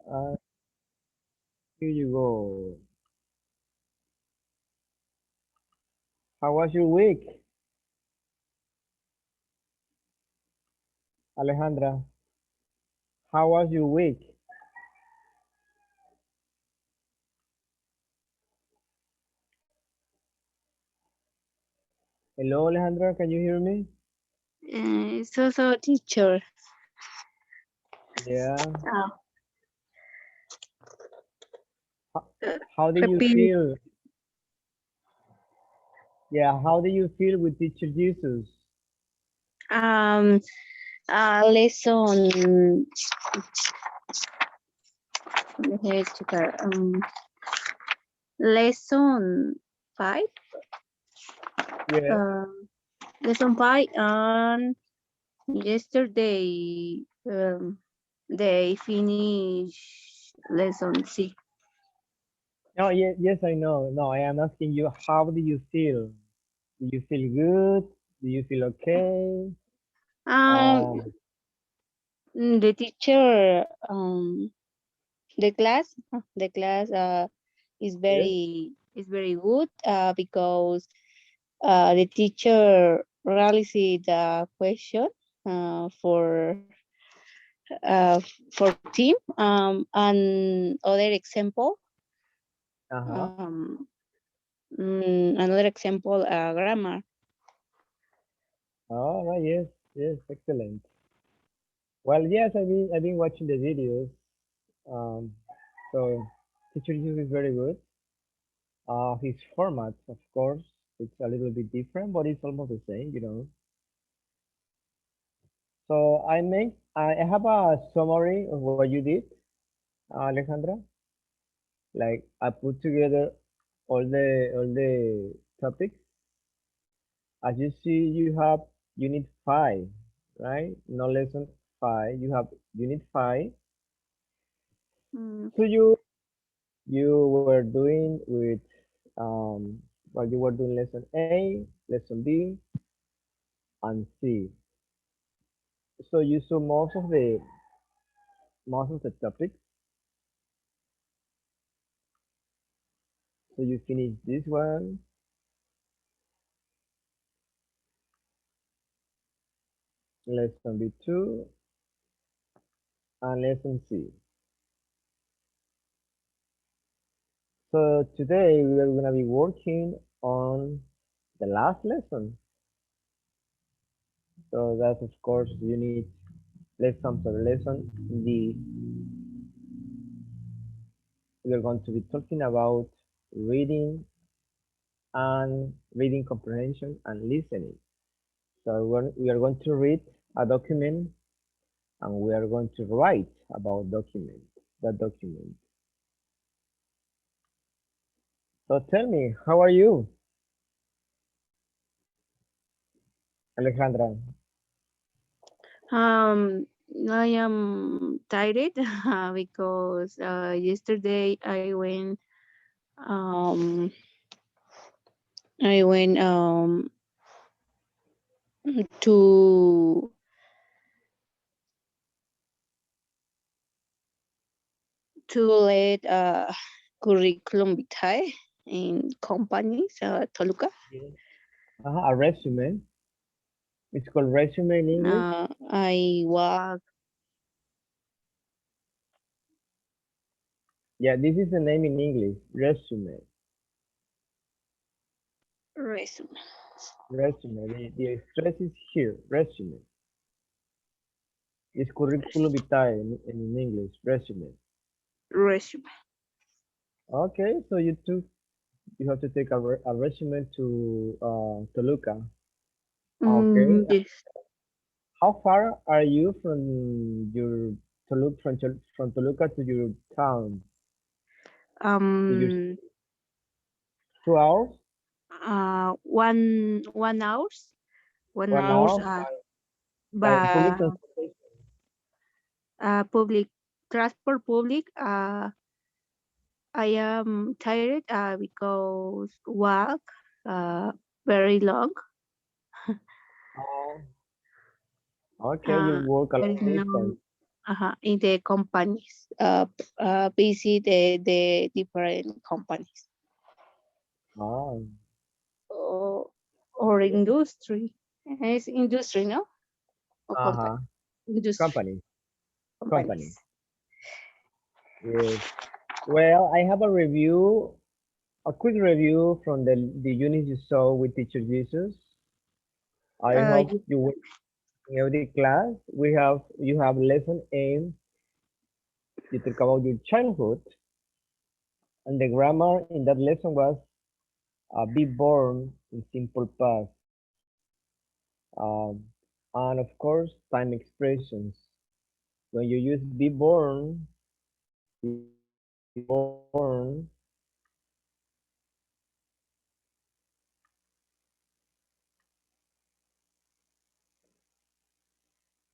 Uh, Here you go. How was your week, Alejandra? How was your week? Hello, Alejandra, can you hear me? So teacher. Yeah. Uh, How, how do you Repeat. feel? Yeah, how do you feel with Teacher Jesus? Um. Lesson. Here, checker. Lesson 5. Yeah. Um. Lesson 5. And yesterday, they finished lesson 6. No, yes, I know. No, I am asking you, how do you feel? Do you feel good? Do you feel okay? Um. Um, The teacher. The class. yes. Is very good. Because the teacher realized the question for team, and other example, Uh-huh. another example, grammar. All right, yes, yes, excellent. Well, yes, I've been watching the videos. Um, so Teacher Jesus is very good. His format, of course, it's a little bit different, but it's almost the same, you know. So I have a summary of what you did, Alejandra. Like I put together all the topics. As you see, you have unit five, right? No lesson five. You have unit five. So Okay. you were doing with well, you were doing lesson A, lesson B, and C. So you saw most of the topics. So you finished this one, lesson B2, and lesson C. So today we are gonna be working on the last lesson. So that's of course unit lesson D. We are going to be talking about reading and reading comprehension and listening. So we are going to read a document and we are going to write about that document. So tell me, how are you, Alejandra? um I am tired because yesterday um I went to let curriculum vitae in companies, Toluca. Yes. A resume. It's called resume in English. I work Yeah, this is the name in English. Resume. resume. Resume. The stress is here. Resume. It's curriculum vitae in English. Resume. Resume. Okay, so you have to take a resume to Luca. Okay. Yes. How far are you from your from Toluca to your town to your Um. 2 hours? 1 hours. One 1 hour hours. by public By transportation. public transport. Public. I am tired because walk very long. Oh, okay. You Uh, walk a there is long no distance. in the companies, visit the different companies Ah, or, or industry. It's industry, no? Or company, uh-huh. industry, Company, company. companies. Yes. Well, I have a review, a quick review from the unit you saw with Teacher Jesus. I hope You, you will in every class. You have lesson aim. You talk about your childhood, and the grammar in that lesson was be born in simple past, um, and of course time expressions. When you use be born,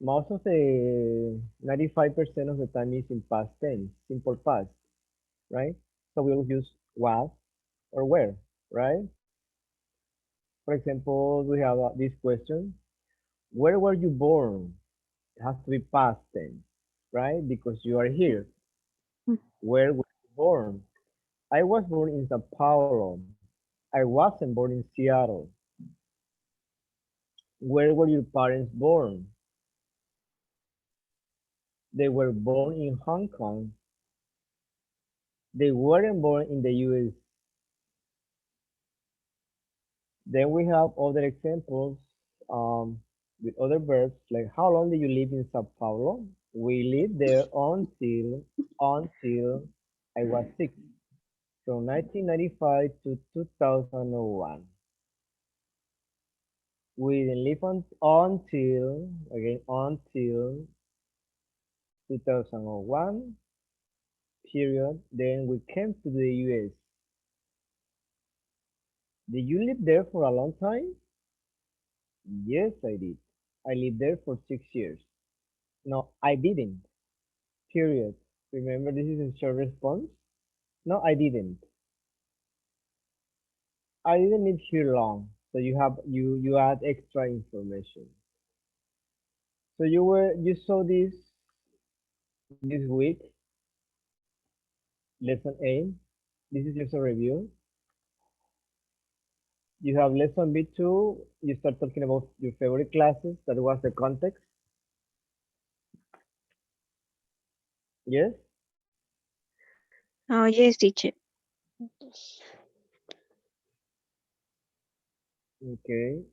most of the 95% of the time is in past tense, simple past, right? So we'll use was or where, right? For example, we have this question: where were you born? It has to be past tense, right? Because you are here. Where were you born? I was born in Sao Paulo. I wasn't born in Seattle. Where were your parents born? They were born in Hong Kong. They weren't born in the US. Then we have other examples um, with other verbs like how long did you live in Sao Paulo? We lived there until I was six, from 1995 to 2001. We didn't live until 2001 period. Then we came to the US. Did you live there for a long time? Yes, I did. I lived there for 6 years. No, I didn't. Period. Remember, this is a short response. No, I didn't. I didn't live here long. So you add extra information. So you saw this week lesson A. This is just a review. You have lesson B2. You start talking about your favorite classes. That was the context. Yes. oh, yes, teacher. Okay.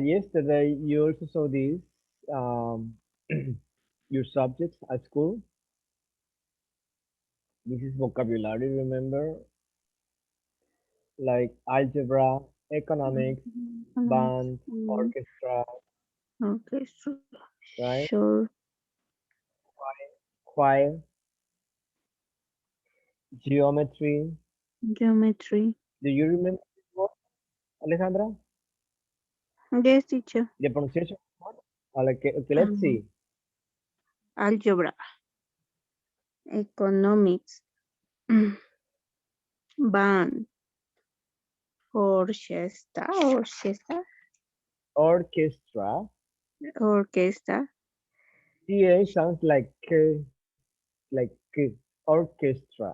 Yesterday you also saw this um, your subjects at school. This is vocabulary. Remember, like algebra, economics, Economics, band, orchestra, okay, so, right? sure. Choir, geometry. Geometry. Do you remember this word, Alejandra? Yes, teacher. The pronunciation? Okay, let's Um, see. algebra, economics, band, orchestra, Orchestra. orchestra, CA sounds like K. Orchestra.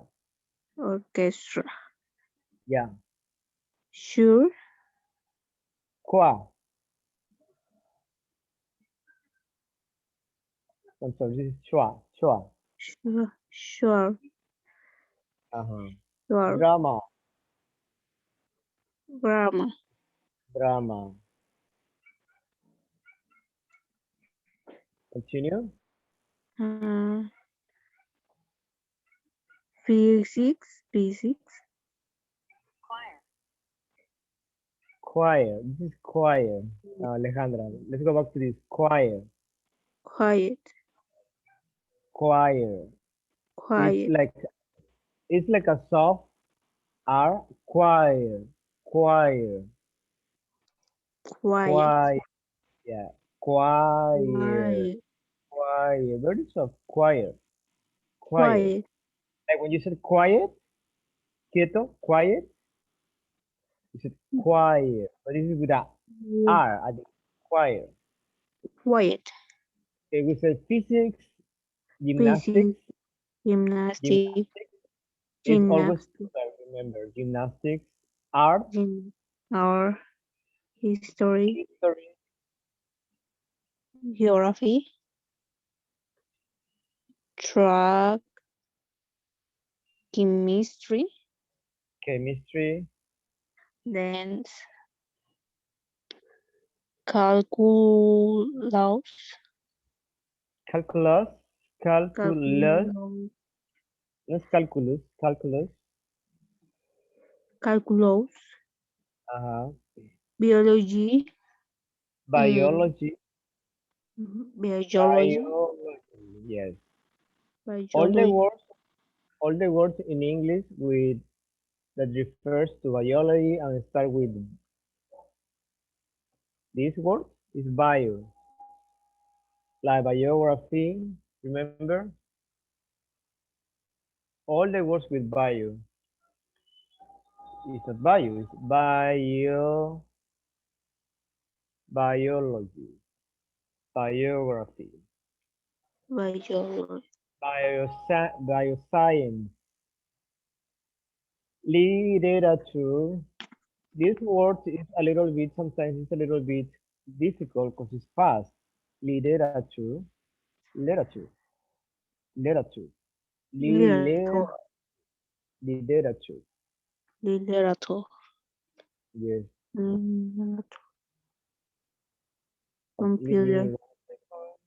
orchestra. Yeah. Sure, Qua. I'm sorry, this is chua. Chua. sure, Uh-huh. sure. Drama. Grammar, Drama. Continue. uh, physics, Choir. This is choir. Alejandra, let's go back to this. Choir. quiet, Choir. It's quiet, like it's like a soft R. Choir. Choir. quiet, Choir. Yeah. Choir. quiet, Choir. Very soft. Choir. Choir. quiet, Like when you said quiet, quieto, quiet, you said choir. But this is with a R at the choir. quiet. Okay, we said physics, gymnastics. physics, gymnastics, Gymnastics is always gymnastics, plural, remember. Gymnastics, art, or history, history, geography, track, chemistry, chemistry, dance, calculus, calculus, calculus, calculus, not calculus, calculus, calculus, uh, biology, and biology, biology, biology, yes. All the biology, words, all the words in English with that refers to biology and start with this word is bio, like biography. Remember, all the words with bio is not bio, it's biology, biography, biology, bioscience, literature. This word is a little bit, sometimes it's a little bit difficult because it's fast. Literature, literature, literature, literature, literature. literature, Yes. literature, Give me computer, 1 second.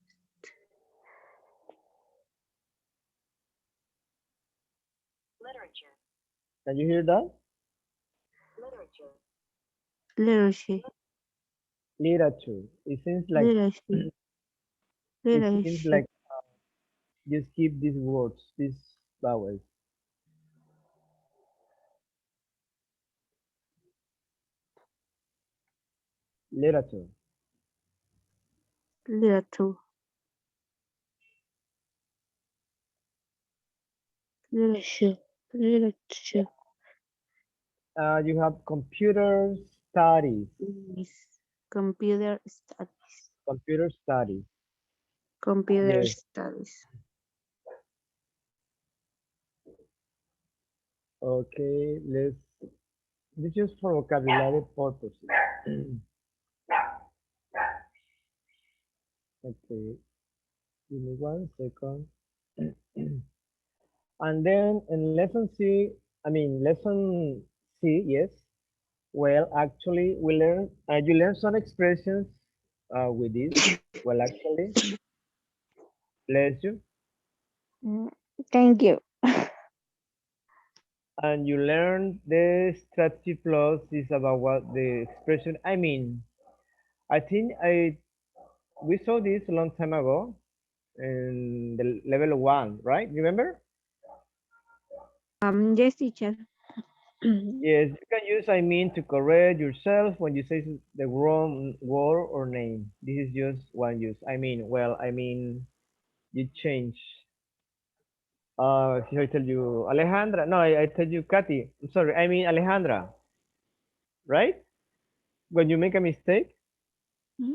Can you hear that? literacy, Literature. It seems like literacy, it seems literacy, like just keep these words, these vowels. Literature. literature, literature, literature, You have computer studies. is computer studies, Computer studies. computer Yes. studies. Okay. This is for vocabulary purposes. Okay. Give me 1 second. And then in lesson C, yes. Well, actually, you learn some expressions with this. Well, actually, bless you. Mm, thank you. And you learn the strategy plus is about what the expression. I think we saw this a long time ago in the level one, right? Remember? Yes, teacher. Yes, you can use to correct yourself when you say the wrong word or name. This is just one use. You change. Here I tell you Alejandra. No, I tell you Kathy. I'm sorry, I mean Alejandra, right? When you make a mistake,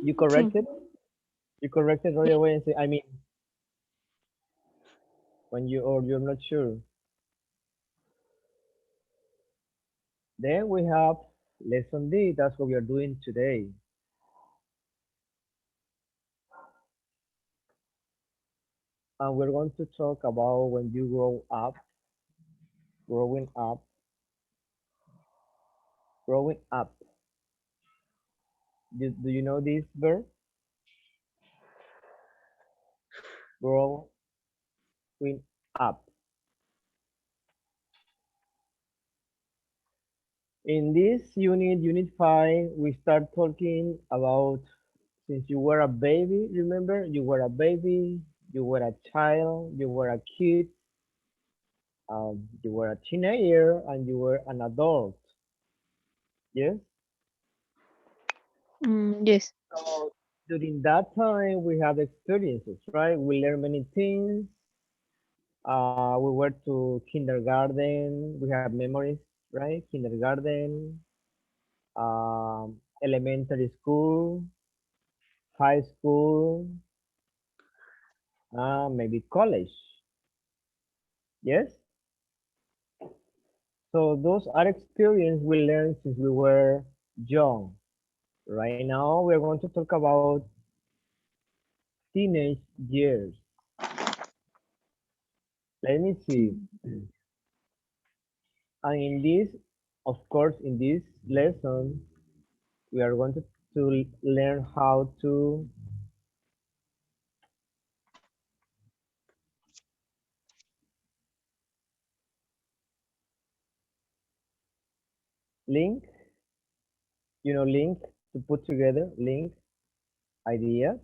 you Sí. correct it. You correct it right Yes. away and say, when you're not sure. Then we have lesson D. That's what we are doing today. And we're going to talk about when you growing up, growing up. Do you know this verb? Growing up. In this unit 5, we start talking about since you were a baby, remember? You were a baby, you were a child, you were a kid, you were a teenager, and you were an adult. Yes? Yes. So during that time, we have experiences, right? We learn many things. We went to kindergarten. We have memories, right? Kindergarten, elementary school, high school, Maybe college. Yes. So those are experiences we learned since we were young. Right now, we're going to talk about teenage years. Let me see. And in this, of course, in this lesson, we are going to learn how to link, link to put together, link ideas.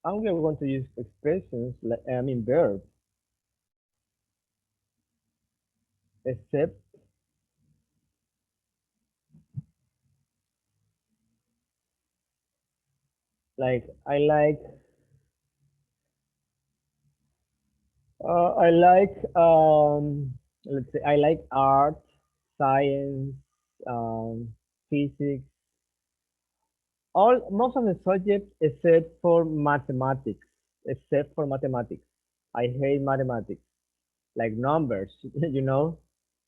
And we are going to use expressions, like, I mean, verbs, except, like, I like, let's say, I like art, science, physics, all most of the subjects except for mathematics. I hate mathematics, like numbers,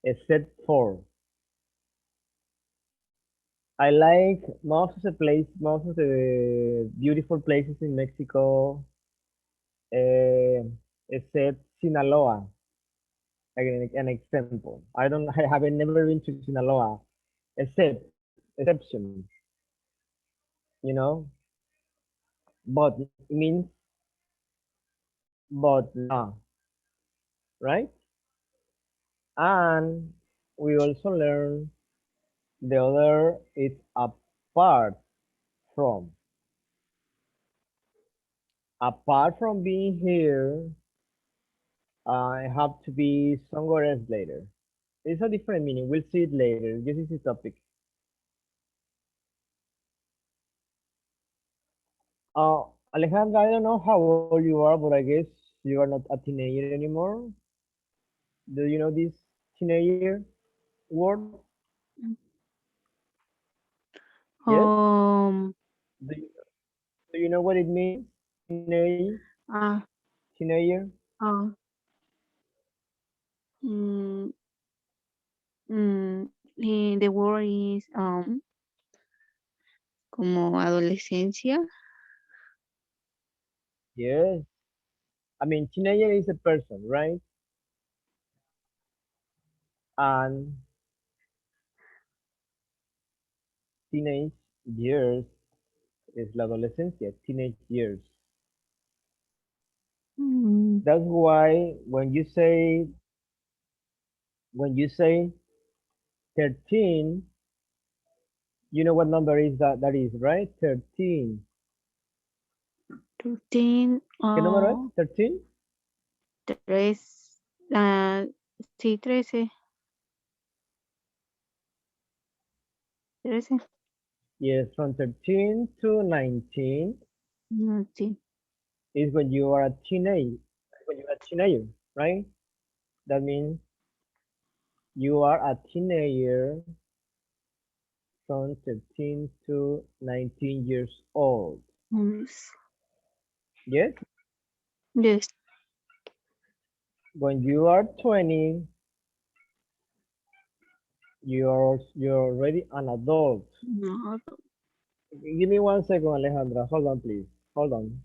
except for. I like most of the beautiful places in Mexico, uh, except Sinaloa. Like an example. I haven't never been to Sinaloa, except exception, you know. But it means but no, right? And we also learn the other is apart from. Apart from being here, I have to be somewhere else later. It's a different meaning. We'll see it later. This is the topic. Uh, Alejandra, I don't know how old you are, but I guess you are not a teenager anymore. Do you know this teenager word? Yes? Um, Do you, do you know what it means? uh, Teenager? uh, mm, the word is como adolescencia. Yes. I mean, teenager is a person, right? And teenage years is la adolescencia, teenage years. Mm, That's why when you say 13, you know what number is that is, right? 13. 13, ¿Qué número es? 13? tres, sí, 13, 13, Yes, from 13 to 19 no, sí. is when you are a teenager, right? That means you are a teenager from 13 to 19 years old. Yes, Yes? yes, When you are 20, you're already an adult. no, Give me 1 second, Alejandra. Hold on, please. Hold on.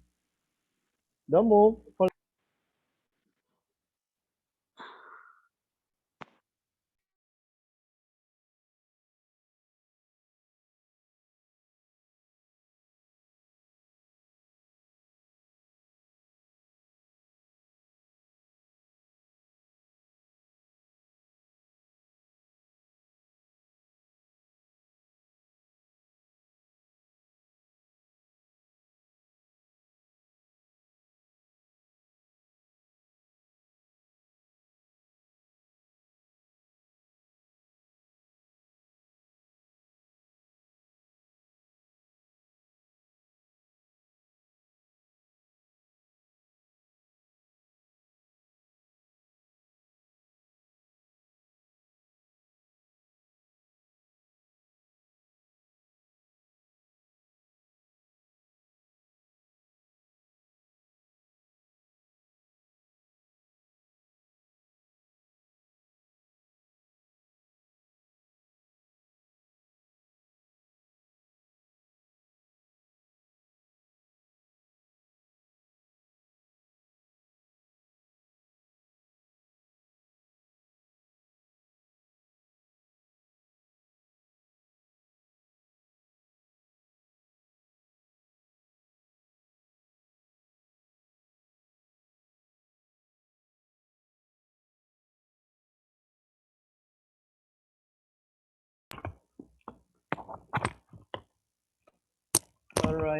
Don't move. Hold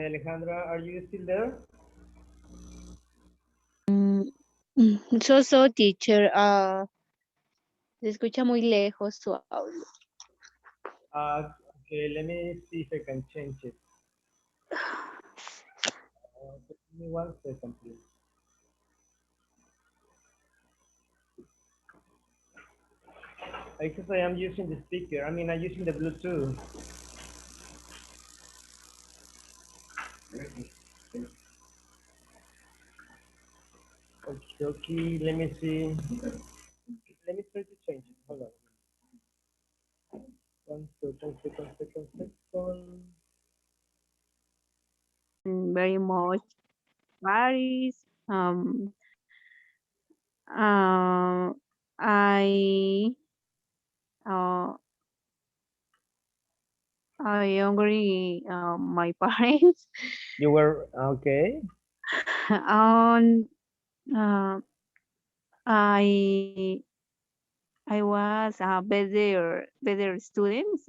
Hi, Alejandra, are you still there? Mm, teacher, se escucha muy lejos su audio. Okay, let me see if I can change it. Give me 1 second, please. Because I am using the speaker. I mean, I'm using the Bluetooth. Okay, okay, let me see. Let me try to change it. Hold on. 1 second. Very much Paris. Uh, I uh, I agree my parents. You were okay. On uh, I I was a better student,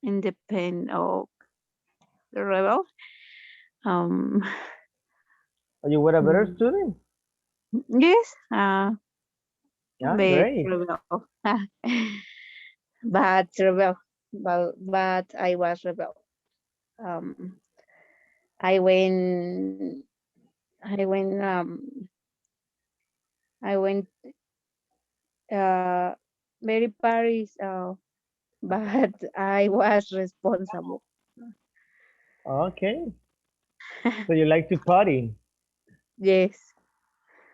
independent of the rebel. Um, You were a better mm, student. yes, Yeah, but great. rebel, but rebel, but I was rebel. Um, I went, I went, I went, uh, very Paris, but I was responsible. Okay. So you like to party. Yes.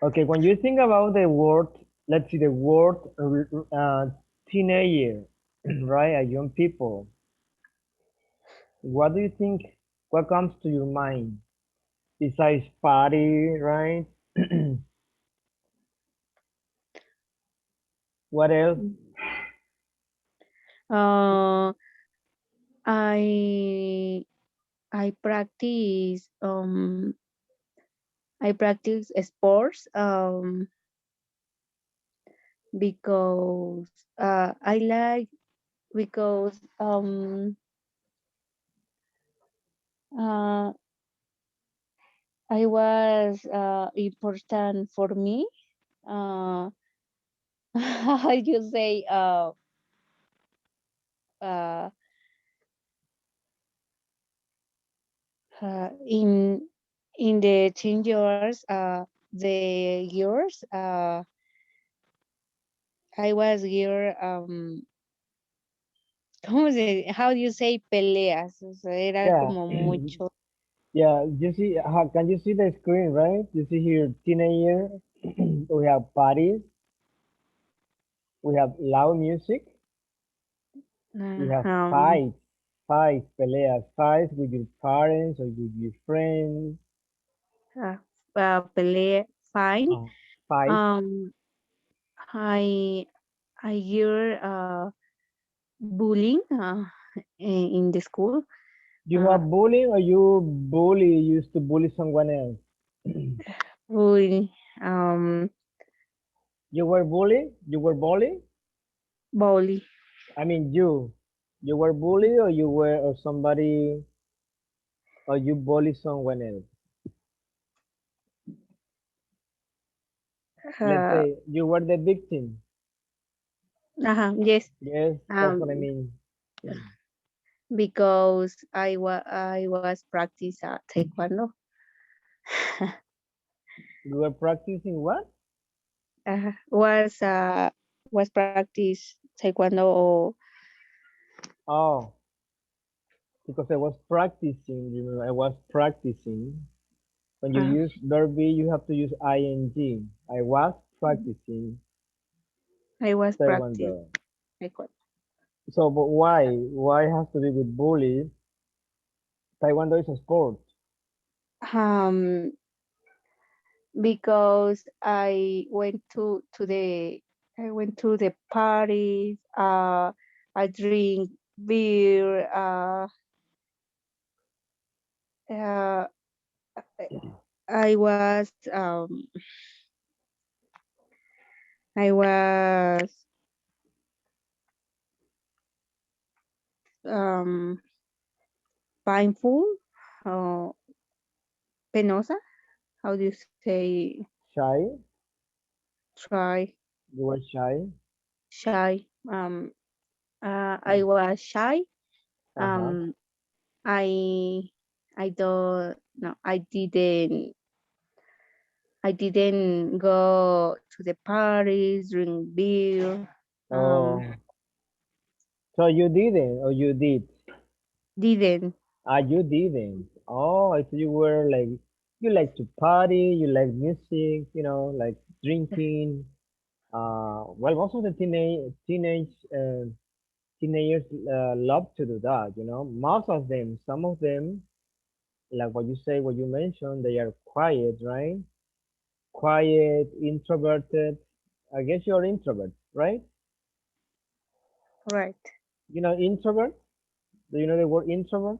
Okay, when you think about the word, let's see, the word teenager, right? A young people. What do you think? What comes to your mind besides party, right? What else? Uh, I I practice I practice sports because I like because uh I was important for me. Uh, how you say uh, in the teen years the years I was here ¿cómo se, how do you say peleas? O sea, era Yeah, como mucho. yeah. You see, how can you see the screen, right? You see here, teenager. We have parties. We have loud music. We have Um, fights, peleas, fights with your parents or with your friends. uh, pelea, fine. Uh, fights. Um, I I hear bullying in the school. You Uh, have bullying or used to bully someone else? bullying, um, You were bullying? You were bullying? bully, I mean you were bullied or you were or somebody or you bully someone else? Let's uh, say you were the victim. yes, Yes, that's what I um, mean. because I was practice taekwondo. You were practicing what? Was practice taekwondo or Oh, because I was practicing, I was practicing. When you uh, use verb be, you have to use ing. I was practicing I was practice Taekwondo. taekwondo. So, but why? Why it has to be with bully? Taekwondo is a sport. Um, because I went to the parties. I drink beer. Uh, I was I was um painful. penosa. How do you say Shy? try? You were shy? Shy. I was shy. Uh-huh. Um, I I don't no, I didn't go to the parties, drink beer. Oh, so you didn't, or you did? Didn't. Ah, you didn't. Oh, I thought you were like, you like to party, you like music, like drinking. Well, most of the teenagers love to do that, Most of them, some of them, like what you say, what you mentioned, they are quiet, right? Quiet, introverted. I guess you're introvert, right? Right. Introvert? Do you know the word introvert?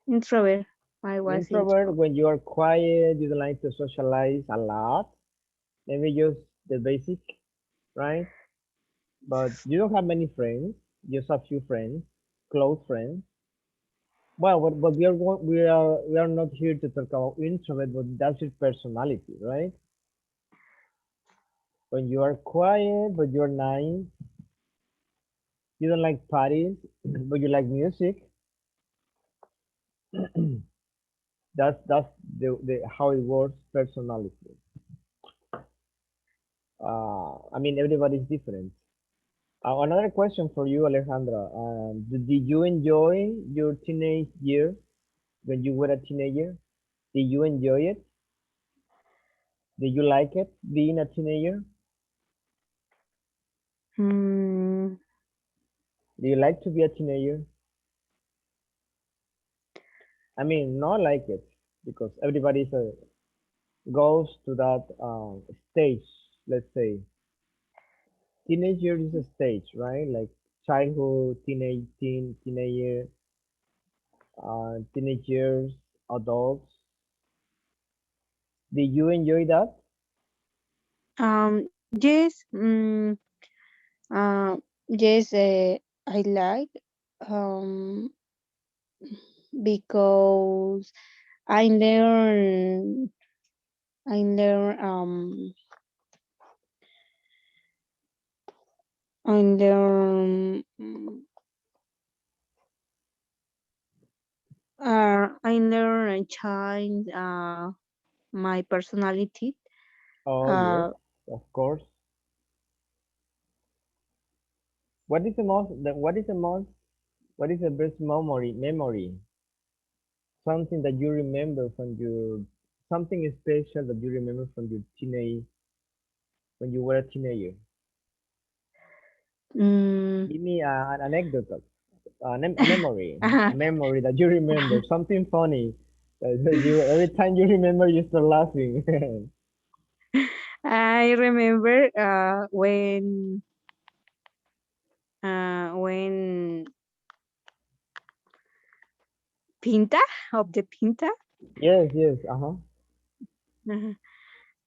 Introvert. I was Introvert, introvert. when you are quiet, you don't like to socialize a lot. Maybe just the basic, right? But you don't have many friends, just a few friends, close friends. Well, but we are not here to talk about introvert, but that's your personality, right? When you are quiet, but you're nice, you don't like parties, but you like music. That's the how it works personality. I mean everybody's different. Another question for you, Alejandra. Did you enjoy your teenage years when you were a teenager? Did you enjoy it? Did you like it being a teenager? Mm, Do you like to be a teenager? I mean, not like it because everybody goes to that stage. Let's say teenage years is a stage, right? Like childhood, teenager, teenage years, adults. Did you enjoy that? yes. Uh, yes. I like. Um, because I learn. I learn. I learn. I learn and change. My personality. Oh yes, Uh, of course. What is the best memory? Something that you remember from something special that you remember from your teenage, when you were a teenager. mm, Give me an anecdote, a memory that you remember, something funny. That you every time you remember, you start laughing. I remember when Pinta of the Pinta. Yes, yes, uh-huh. Mhm.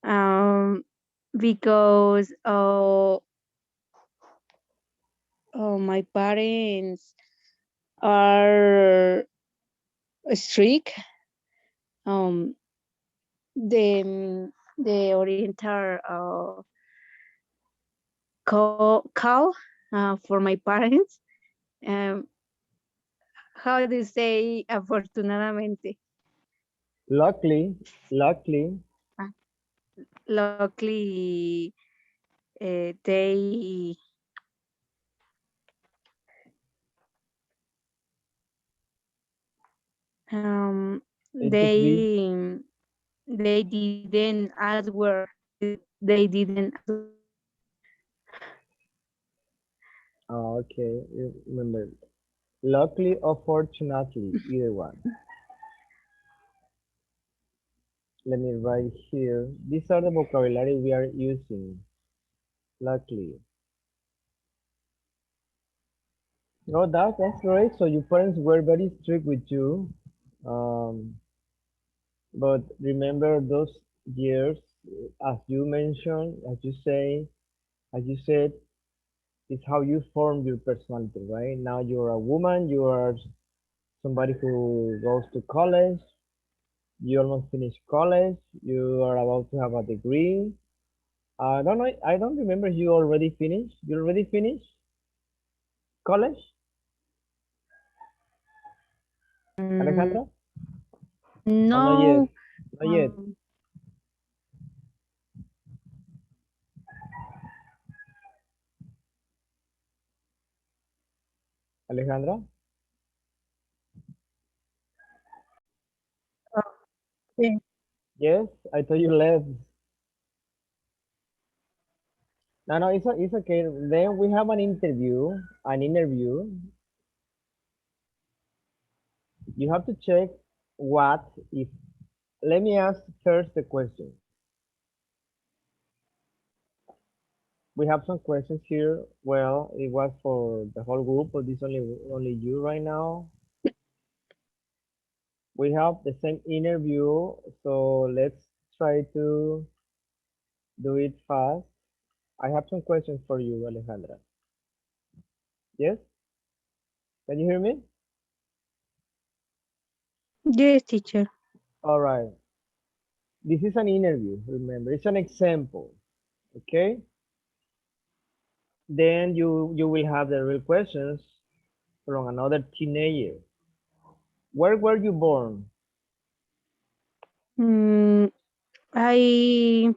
um, because my parents are strict. Um, the oriental call for my parents. Um, how do you say afortunadamente? Luckily, Uh, Luckily, they um it could be. they didn't answer. They didn't answer. Okay, remember. Luckily or fortunately, either one. Let me write here. These are the vocabulary we are using. Luckily. Oh, that's great. So your parents were very strict with you. Um, but remember those years, as you mentioned, as you said, it's how you formed your personality, right? Now you're a woman, you are somebody who goes to college, You almost finished college. You are about to have a degree. I don't know. I don't remember. You already finished. You already finished college, Mm, Alejandra? Or not yet? no. Not yet, Alejandra. Okay. Yes, I thought you left. No, no, it's okay. Then we have an interview. An interview. You have to check what if. Let me ask first the question. We have some questions here. Well, it was for the whole group, but this only you right now. We have the same interview, so let's try to do it fast. I have some questions for you, Alejandra. Yes? Can you hear me? Yes, teacher. All right. This is an interview, remember. It's an example, okay? Then you will have the real questions from another teenager. Where were you born? Mm, I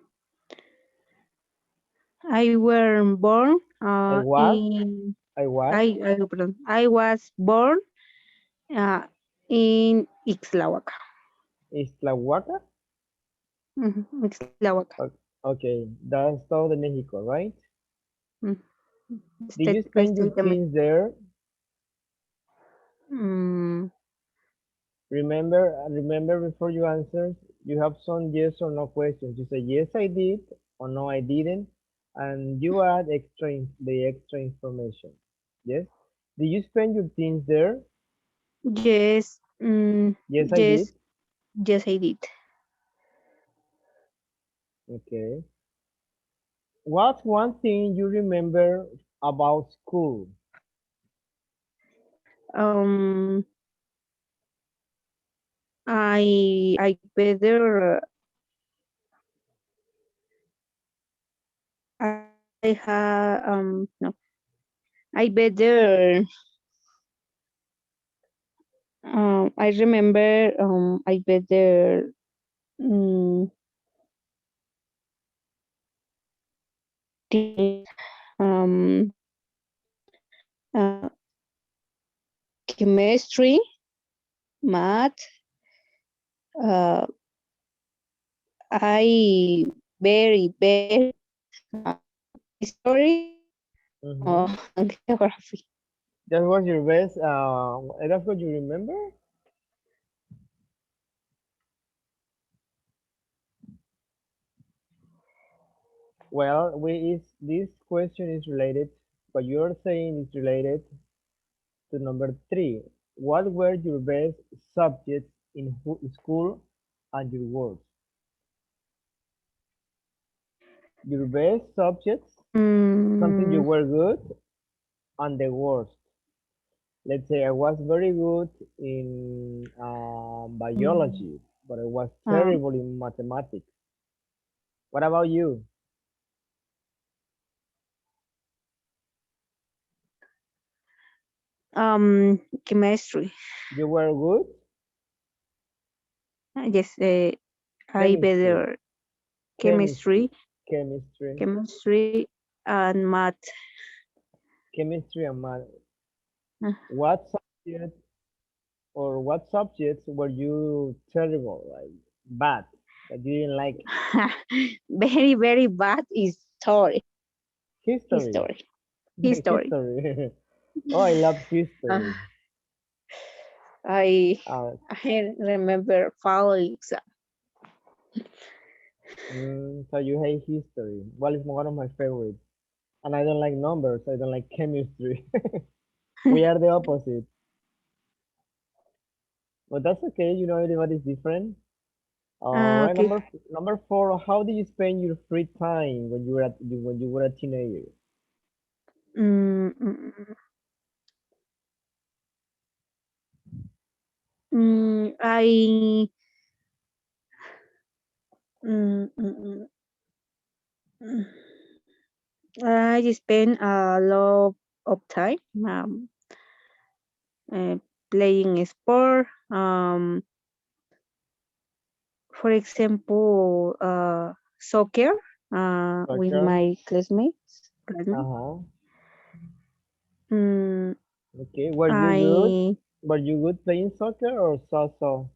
I were born I was, in I was, pardon, I was born uh, in Ixtlahuaca. Islahuaca? Ixtlahuaca. Okay, that's todo de Mexico, right? Mm, Did you the spend your state of teens there? mm, Remember before you answer, you have some yes or no questions. You say yes I did or no I didn't, and you add the extra information. Yes? Did you spend your teens there? yes, Yes I did. yes, yes, I did. Okay. What's one thing you remember about school? Um, I better I have no I better I remember I better um, things uh, chemistry, math. Uh, I very very history Mm-hmm. and geography. That was your best. That's what you remember? Well, this question is related. What you're saying is related to number three. What were your best subjects in school and your worst? Your best subjects, something you Mm, were good, and the worst. Let's say I was very good in mm, biology, but I was um, terrible in mathematics. What about you? chemistry. You were good? Yes, I Chemistry, better chemistry, chemistry, chemistry, chemistry and math. chemistry and math. Uh, What subject or what subjects were you terrible, like bad, that you didn't like? very very bad is story. History, History. History. history. Oh, I love Uh, history. I Uh, I remember following so you hate history. Well, it's one of my favorites. And I don't like numbers. I don't like chemistry. We are the opposite. But that's okay. You know, everybody's different. All right, okay. number four. How do you spend your free time when when you were a teenager? Mm, mm, I Mm, mm, mm, mm. I spend a lot of time uh, playing sport. For example, soccer with Soccer? my classmates. Uh-huh. Mm, Okay. Were you good? I Were you good playing soccer or so-so?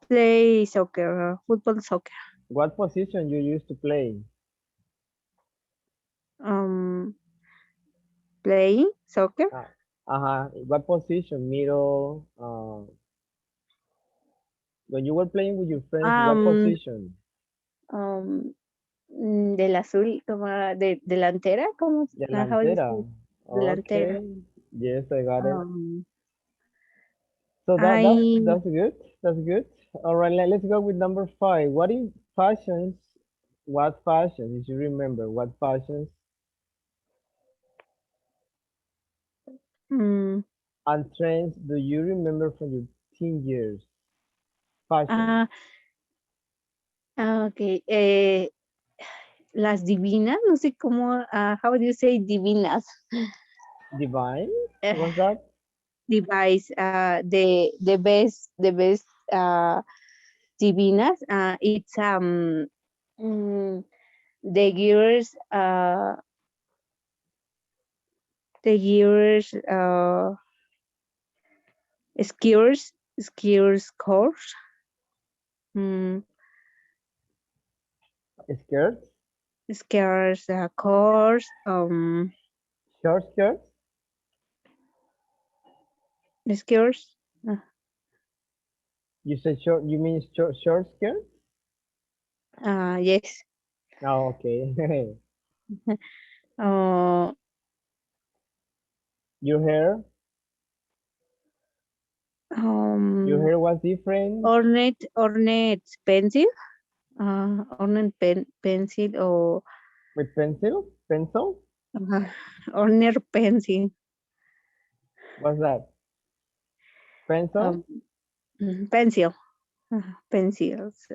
play soccer, football soccer. What position you used to play? Um, Playing soccer. Uh, uh-huh. What position? Middle? When you were playing with your friends, what Um, position? um, del azul, como delantera, como, how do you Delantera. say delantera? Okay. Yes, I got it. Um, So I that's good. That's good. All right, let's go with number five. What is fashions? What fashions? If you remember, what fashions mm, and trends do you remember from your teen years? Fashion. ah okay. Las divinas, no sé cómo, how do you say divinas? Divine? Eh, What's that? device, the best uh divinas. It's mm, the girls skirts course. Mm, Skirts? skirts course. Short skirts? Skirts. You said short. You mean short skirts? Yes. Oh, okay. Uh, Your hair? Your um, hair was different ornate pencil. Ornate pencil or with pencil? Pencil? uh, ornate pencil. What's that? Pencil? Um, pencil. Pencils.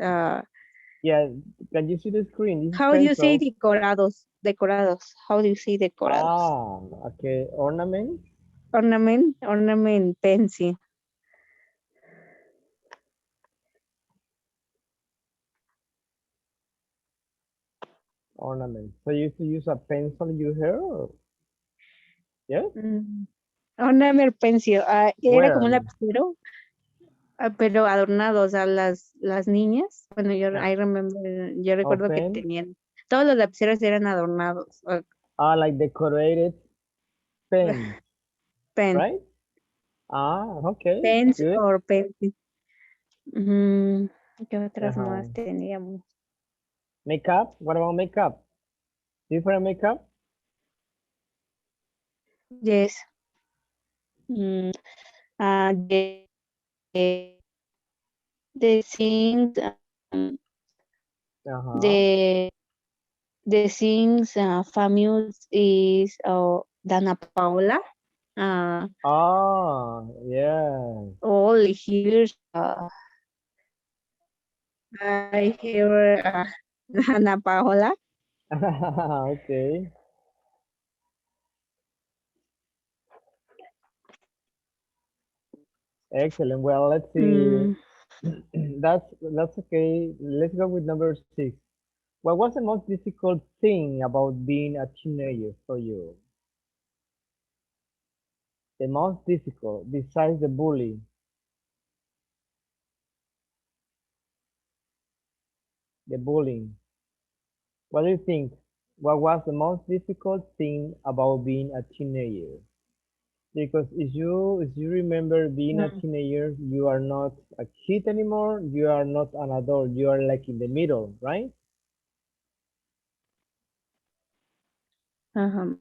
Yeah. Can you see the screen? This is How do you say pencil. decorados? Decorados. How do you say decorados? Ah, okay. Ornament? Ornament pencil. Ornament. So you used to use a pencil in your hair? Yes? Mm, Ornament pencil. Era como un Where? lapicero, pero adornado, o sea, las niñas, bueno, Uh, I remember, yo recuerdo que Open? tenían, todos los lapiceros eran adornados, Ah, like decorated pens, pen, right? Ah, okay. pens Good. or pencil. Mm, ¿Qué otras Uh-huh. más teníamos? Makeup? What about makeup? Different makeup? Yes. Mm, the things, Uh-huh. the the things famous is Dana Paola. Ah, yeah. All years I hear Dana Paola. Okay. Excellent. Well, let's see. Mm, That's okay. Let's go with number six. What was the most difficult thing about being a teenager for you? The most difficult, besides the bully, the bullying. What do you think? What was the most difficult thing about being a teenager? Because if you remember being a mm, teenager, you are not a kid anymore, you are not an adult, you are like in the middle, right? uh-huh.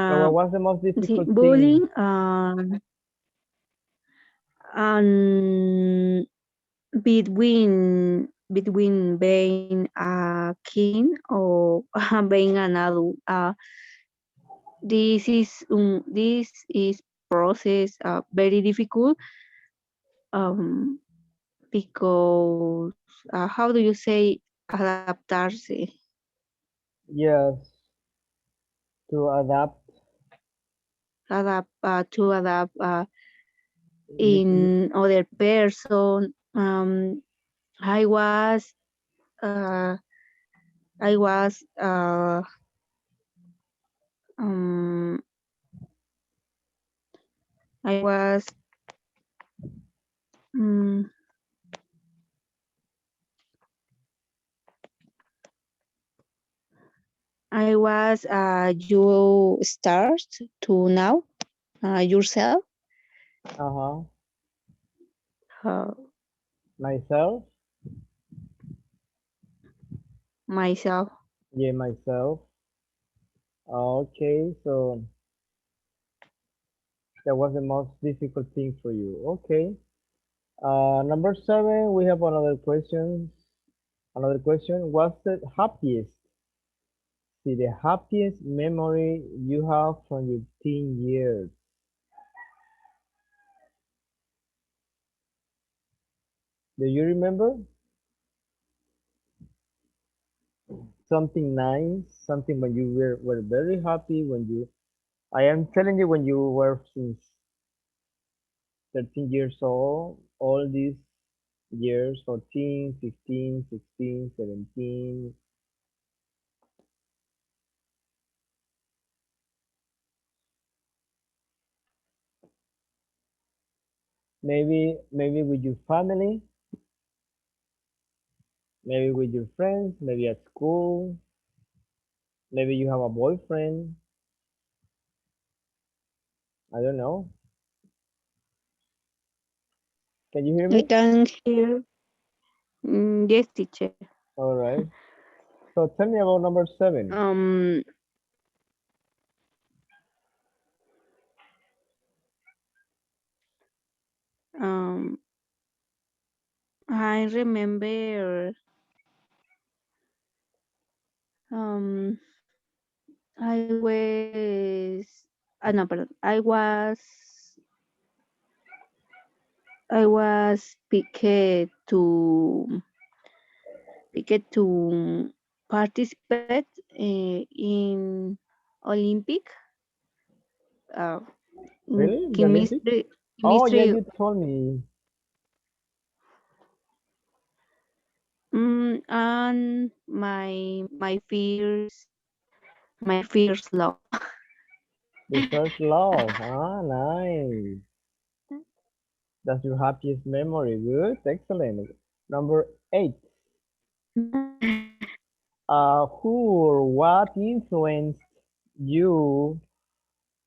So what was the most Sí, difficult thing? bullying and between being a kid or being an adult. This is process very difficult, um, because how do you say adaptarse? Yes, to adapt. To adapt You, you, in other person. I was uh, I was um, I was um, you start to know yourself, uh-huh. uh, Myself. myself. Yeah, myself. Okay, so that was the most difficult thing for you. Okay. Number seven, we have another question. Another question. What's the happiest? See, the happiest memory you have from your teen years. Do you remember something nice? Something when you were very happy when you, I am telling you, when you were since 13 years old, all these years, 14, 15, 16, 17, maybe with your family, maybe with your friends, maybe at school, maybe you have a boyfriend. I don't know. Can you hear I me? can hear. Yes, teacher. All right. So tell me about number seven. Um, um, I remember. Um, I was. No, pardon. I was picked to participate in Olympic uh, in Really? The Olympic? chemistry. Oh yeah, Chemistry. you told me And my fears love. the first love. Ah, nice. That's your happiest memory. Good, excellent. Number eight. Who or what influenced you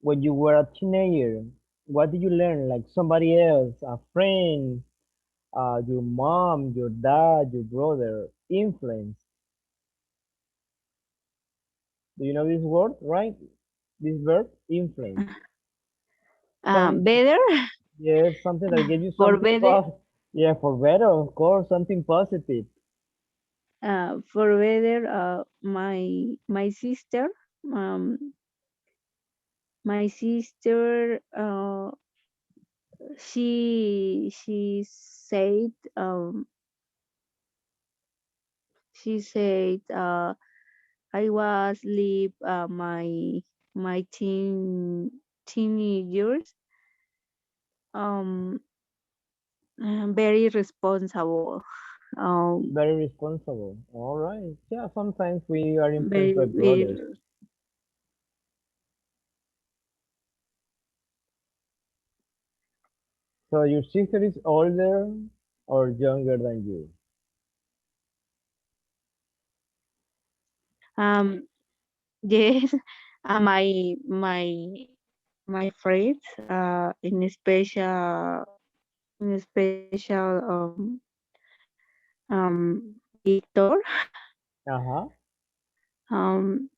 when you were a teenager? What did you learn? Like somebody else, a friend, your mom, your dad, your brother, influence. Do you know this word, right? This verb, influence. Some, Better. yes, something that gives you For something better. yeah, for better, of course, something positive. My sister. um my sister, she said, I was live my teenagers, um very responsible, um Very responsible. All right. Yeah, sometimes we are influenced by very very brothers. So your sister is older or younger than you? um yes. My friends, in special, Victor. Uh-huh. um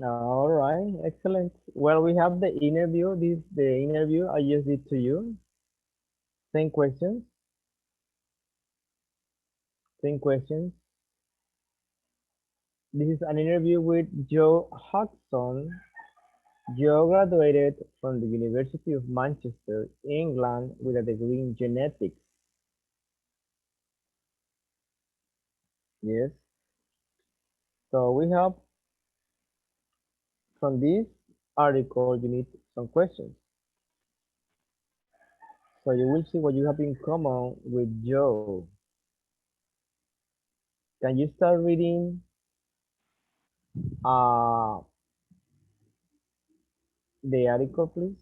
All right. Excellent. Well, we have the interview. This the interview I just did to you. Same questions. Same questions. This is an interview with Joe Hudson. Joe graduated from the University of Manchester, England with a degree in genetics. Yes. So we have from this article you need some questions. So you will see what you have in common with Joe. Can you start reading uh, the article, please?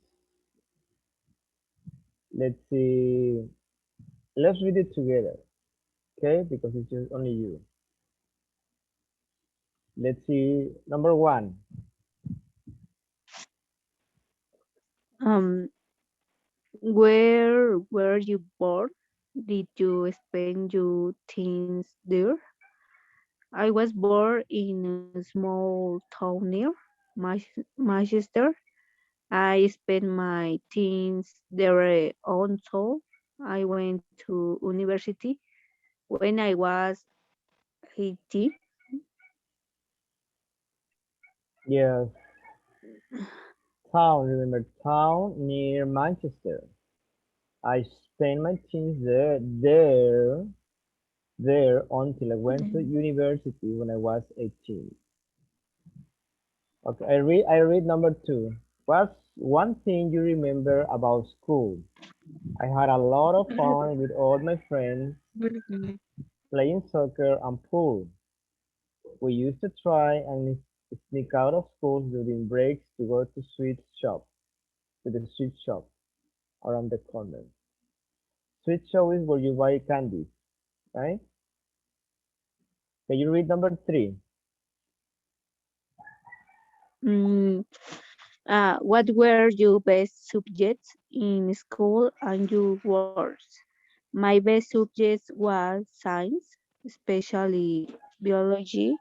Let's see. Let's read it together, okay? Because it's just only you. Let's see. Number one. Um, where were you born? Did you spend your teens there? I was born in a small town near Manchester. I spent my teens there also. I went to university when I was 18. Yes, town. Remember town near Manchester. I spent my teens there until I went to university when I was 18. Okay, I read number two. What's one thing you remember about school? I had a lot of fun with all my friends playing soccer and pool. We used to try and sneak out of school during breaks to go to the sweet shop around the corner. Sweet shop is where you buy candies, right? Can you read number three? Mm, what were your best subjects in school and your worst? My best subject was science, especially biology,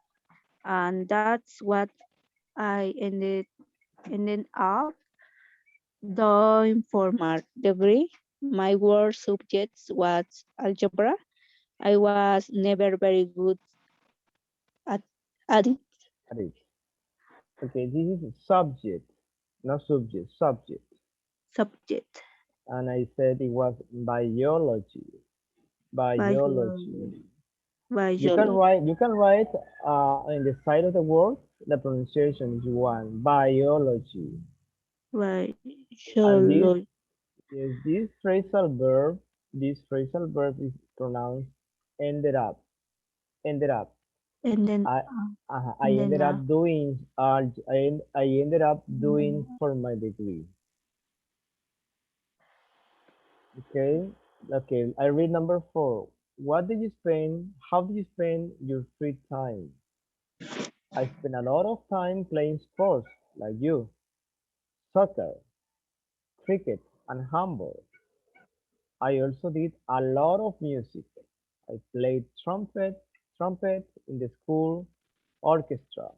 and that's what I ended up doing for my degree. My worst subject was algebra. I was never very good at, at it. That is. Okay, this is subject, not subject, subject. Subject And I said it was biology. Biology. biology. You can write in the side of the word the pronunciation if you want. Biology. And this Biology. is this phrasal verb is pronounced ended up. Ended up. And then I I and then ended up doing I ended up doing for my degree. Okay. Okay. I read number four. What did you spend? How did you spend your free time? I spent a lot of time playing sports like you, soccer, cricket, and handball. I also did a lot of music. I played trumpet in the school orchestra.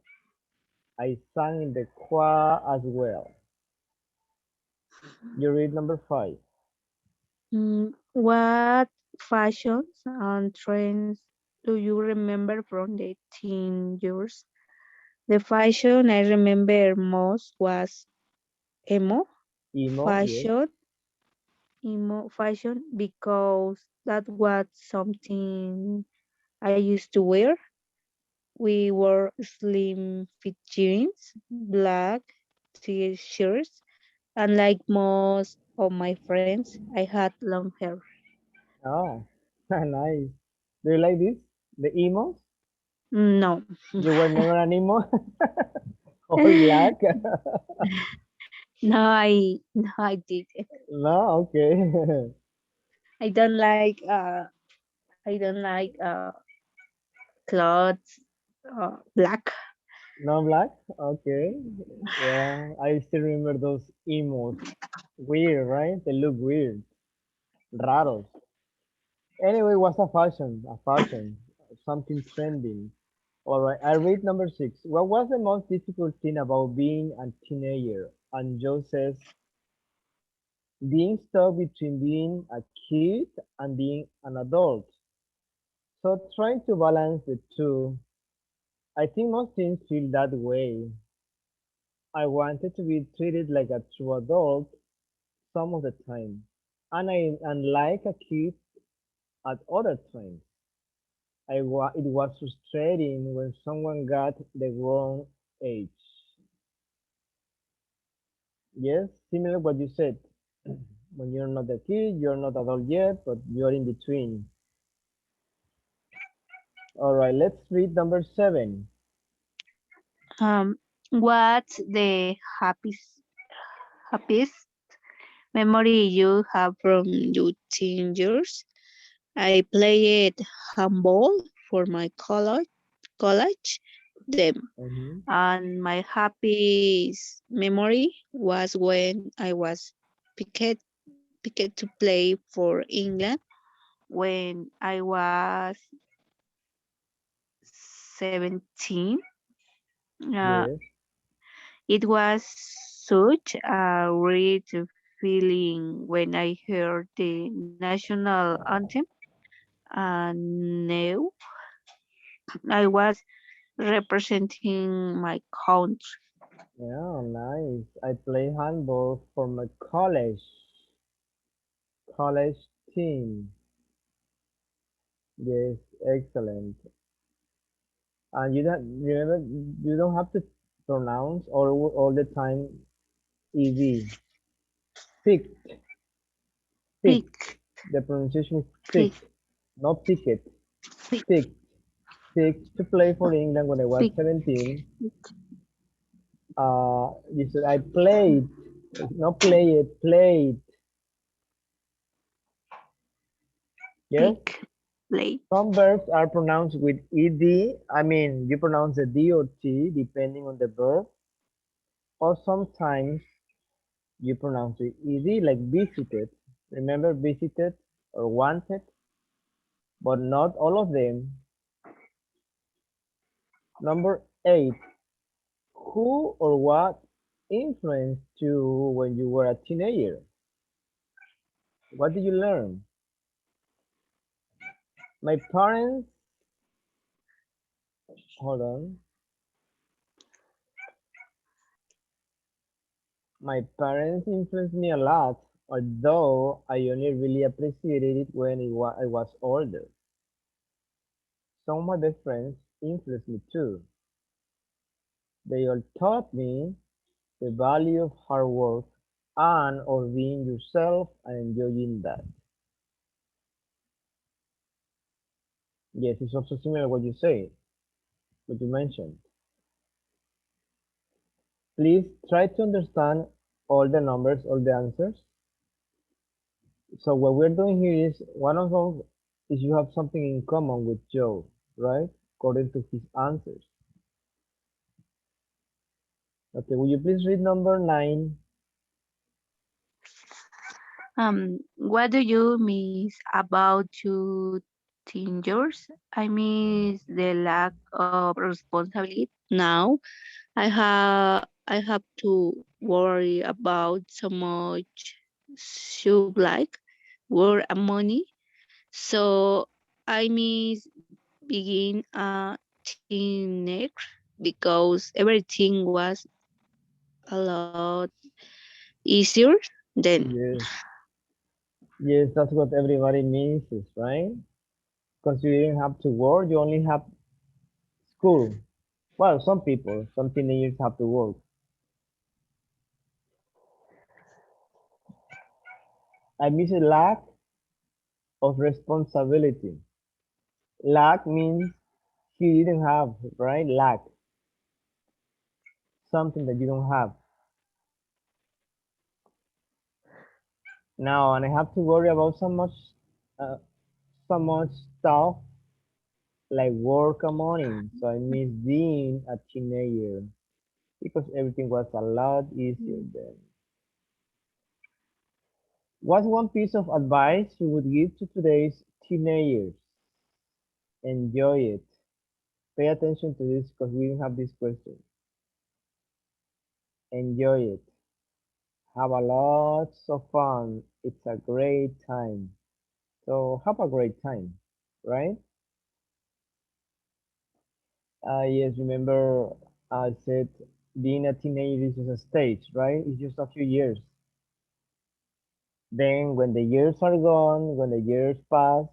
I sang in the choir as well. You read number five. what fashions and trends do you remember from the teen years? The fashion I remember most was emo Emo, yes. fashion, emo fashion, because that was something I used to wear. We wore slim fit jeans, black t-shirts, and like most of my friends, I had long hair. Oh, nice. Do you like this? The emos? No, You were never an emo? All black? no, I did. No, okay. I don't like clothes black. No black? Okay. Yeah, I still remember those emos. Weird, right? They look weird. Raros. Anyway, what's a fashion, something trending. All right, I read number six. What was the most difficult thing about being a teenager? And Joe says, being stuck between being a kid and being an adult. So trying to balance the two, I think most teens feel that way. I wanted to be treated like a true adult some of the time, and like a kid at other times. It was frustrating when someone got the wrong age. Yes, similar what you said. When you're not a kid, you're not adult yet, but you're in between. All right, let's read number 7. What's the happiest memory you have from your teen years? I played handball for my college them, Mm-hmm. and my happiest memory was when I was picked picked to play for England when I was 17. Uh, Yes. it was such a great feeling when I heard the national anthem and knew I was representing my country. Yeah, nice. I play handball for my college team. Yes, excellent. And you don't remember you don't have to pronounce all the time ed. Picked, picked. Pick, The pronunciation is pick, picked, not picket. pick, Picked, picked to play for England when I was pick, 17. You said I played, not play it, played. Yes. pick, play, Some verbs are pronounced with ed. I mean, you pronounce the d or t depending on the verb, or sometimes you pronounce it ed, like visited. Remember visited or wanted, but not all of them. Number 8. Who or what influenced you when you were a teenager? What did you learn? My parents, hold on. My parents influenced me a lot, although I only really appreciated it when I was older. Some of my best friends influenced me too. They all taught me the value of hard work and of being yourself and enjoying that. Yes, it's also similar what you say, what you mentioned. Please try to understand all the numbers, all the answers. So what we're doing here is one of them is you have something in common with Joe, right? According to his answers. Okay, will you please read number 9? What do you miss about your teenagers? I miss the lack of responsibility. Now I have to worry about so much shoe like work and money. So I miss being a teenager because everything was a lot easier then. Yes, yes, that's what everybody means, right? Because you didn't have to work, you only have school. Well, some people, some teenagers have to work. I miss a lack of responsibility. Lack means you didn't have, right? Lack, something that you don't have. Now, and I have to worry about uh, so much stuff like work and money. So I miss being a teenager because everything was a lot easier then. What's one piece of advice you would give to today's teenagers? Enjoy it. Pay attention to this because we have this question. Enjoy it. Have a lots of fun. It's a great time. So have a great time, right? Yes, remember I said Being a teenager is just a stage, right? It's just a few years. Then when the years are gone, when the years pass,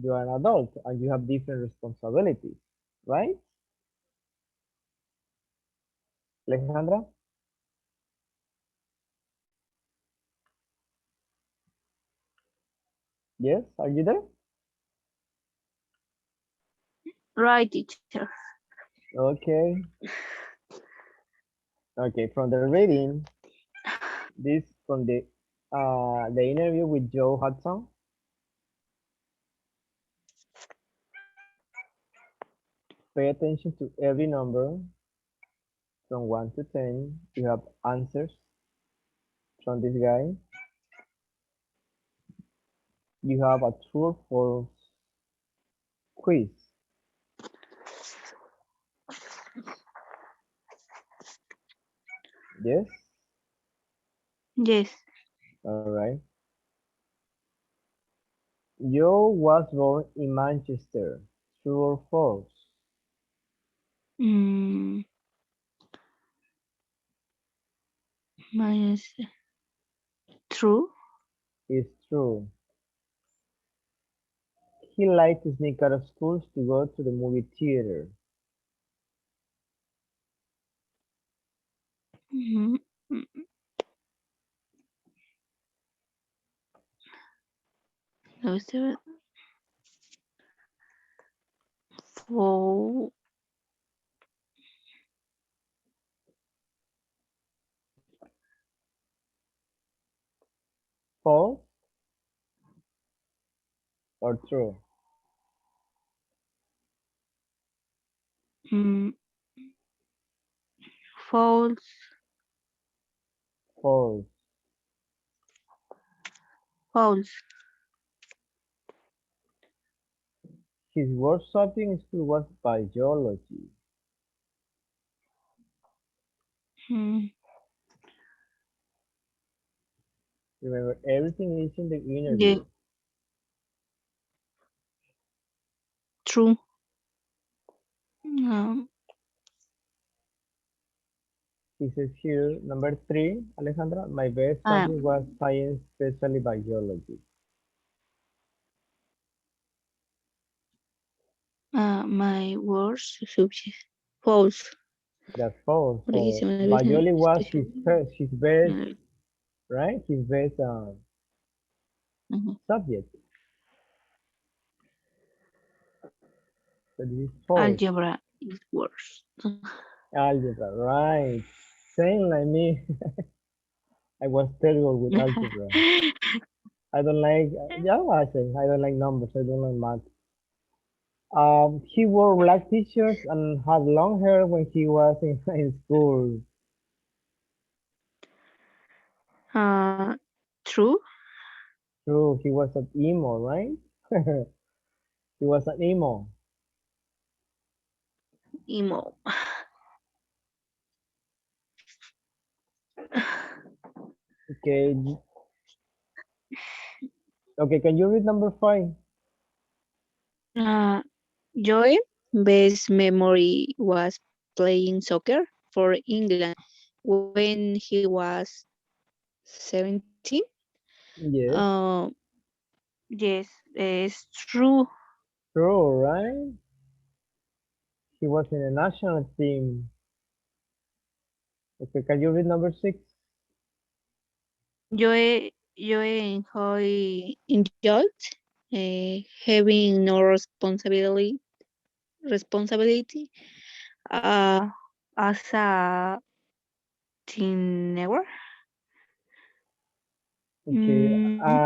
you are an adult and you have different responsibilities, right? Alejandra? Yes, are you there? Right, teacher. Okay. Okay, from the reading, this from the interview with Joe Hudson. Pay attention to every number from 1 to 10. You have answers from this guy. You have a true or false quiz. Yes? Yes. All right. Joe was born in Manchester. True or false? Mm, minus true. It's true. He liked to sneak out of school to go to the movie theater. Mm, those are full. False or true? Mm, false. False. False. His worst subject in school was biology. Mm, Remember, everything is in the yeah, interview. true. Um, He says here, number three, Alejandra, my best subject um, was science, especially biology. my worst subject. False. That's false. Porque For se me olvida biology was especial. his best, Uh, right? His best mhm. subject. So this is false. Algebra is worse. Algebra, right? Same like me. I was terrible with algebra. I don't like, yeah, I say I don't like numbers. I don't like math. He wore black t-shirts and had long hair when he was in school. uh, true. True, he was an emo, right? He was an emo. Emo. Okay, okay. Can you read number five? Uh, Joy, best memory was playing soccer for England when he was 17. Yes, Uh, yes, it's true. true, right? He was in a national team. Okay, can you read number six? Joy enjoyed having no responsibility uh, as a teenager. Okay, Mm,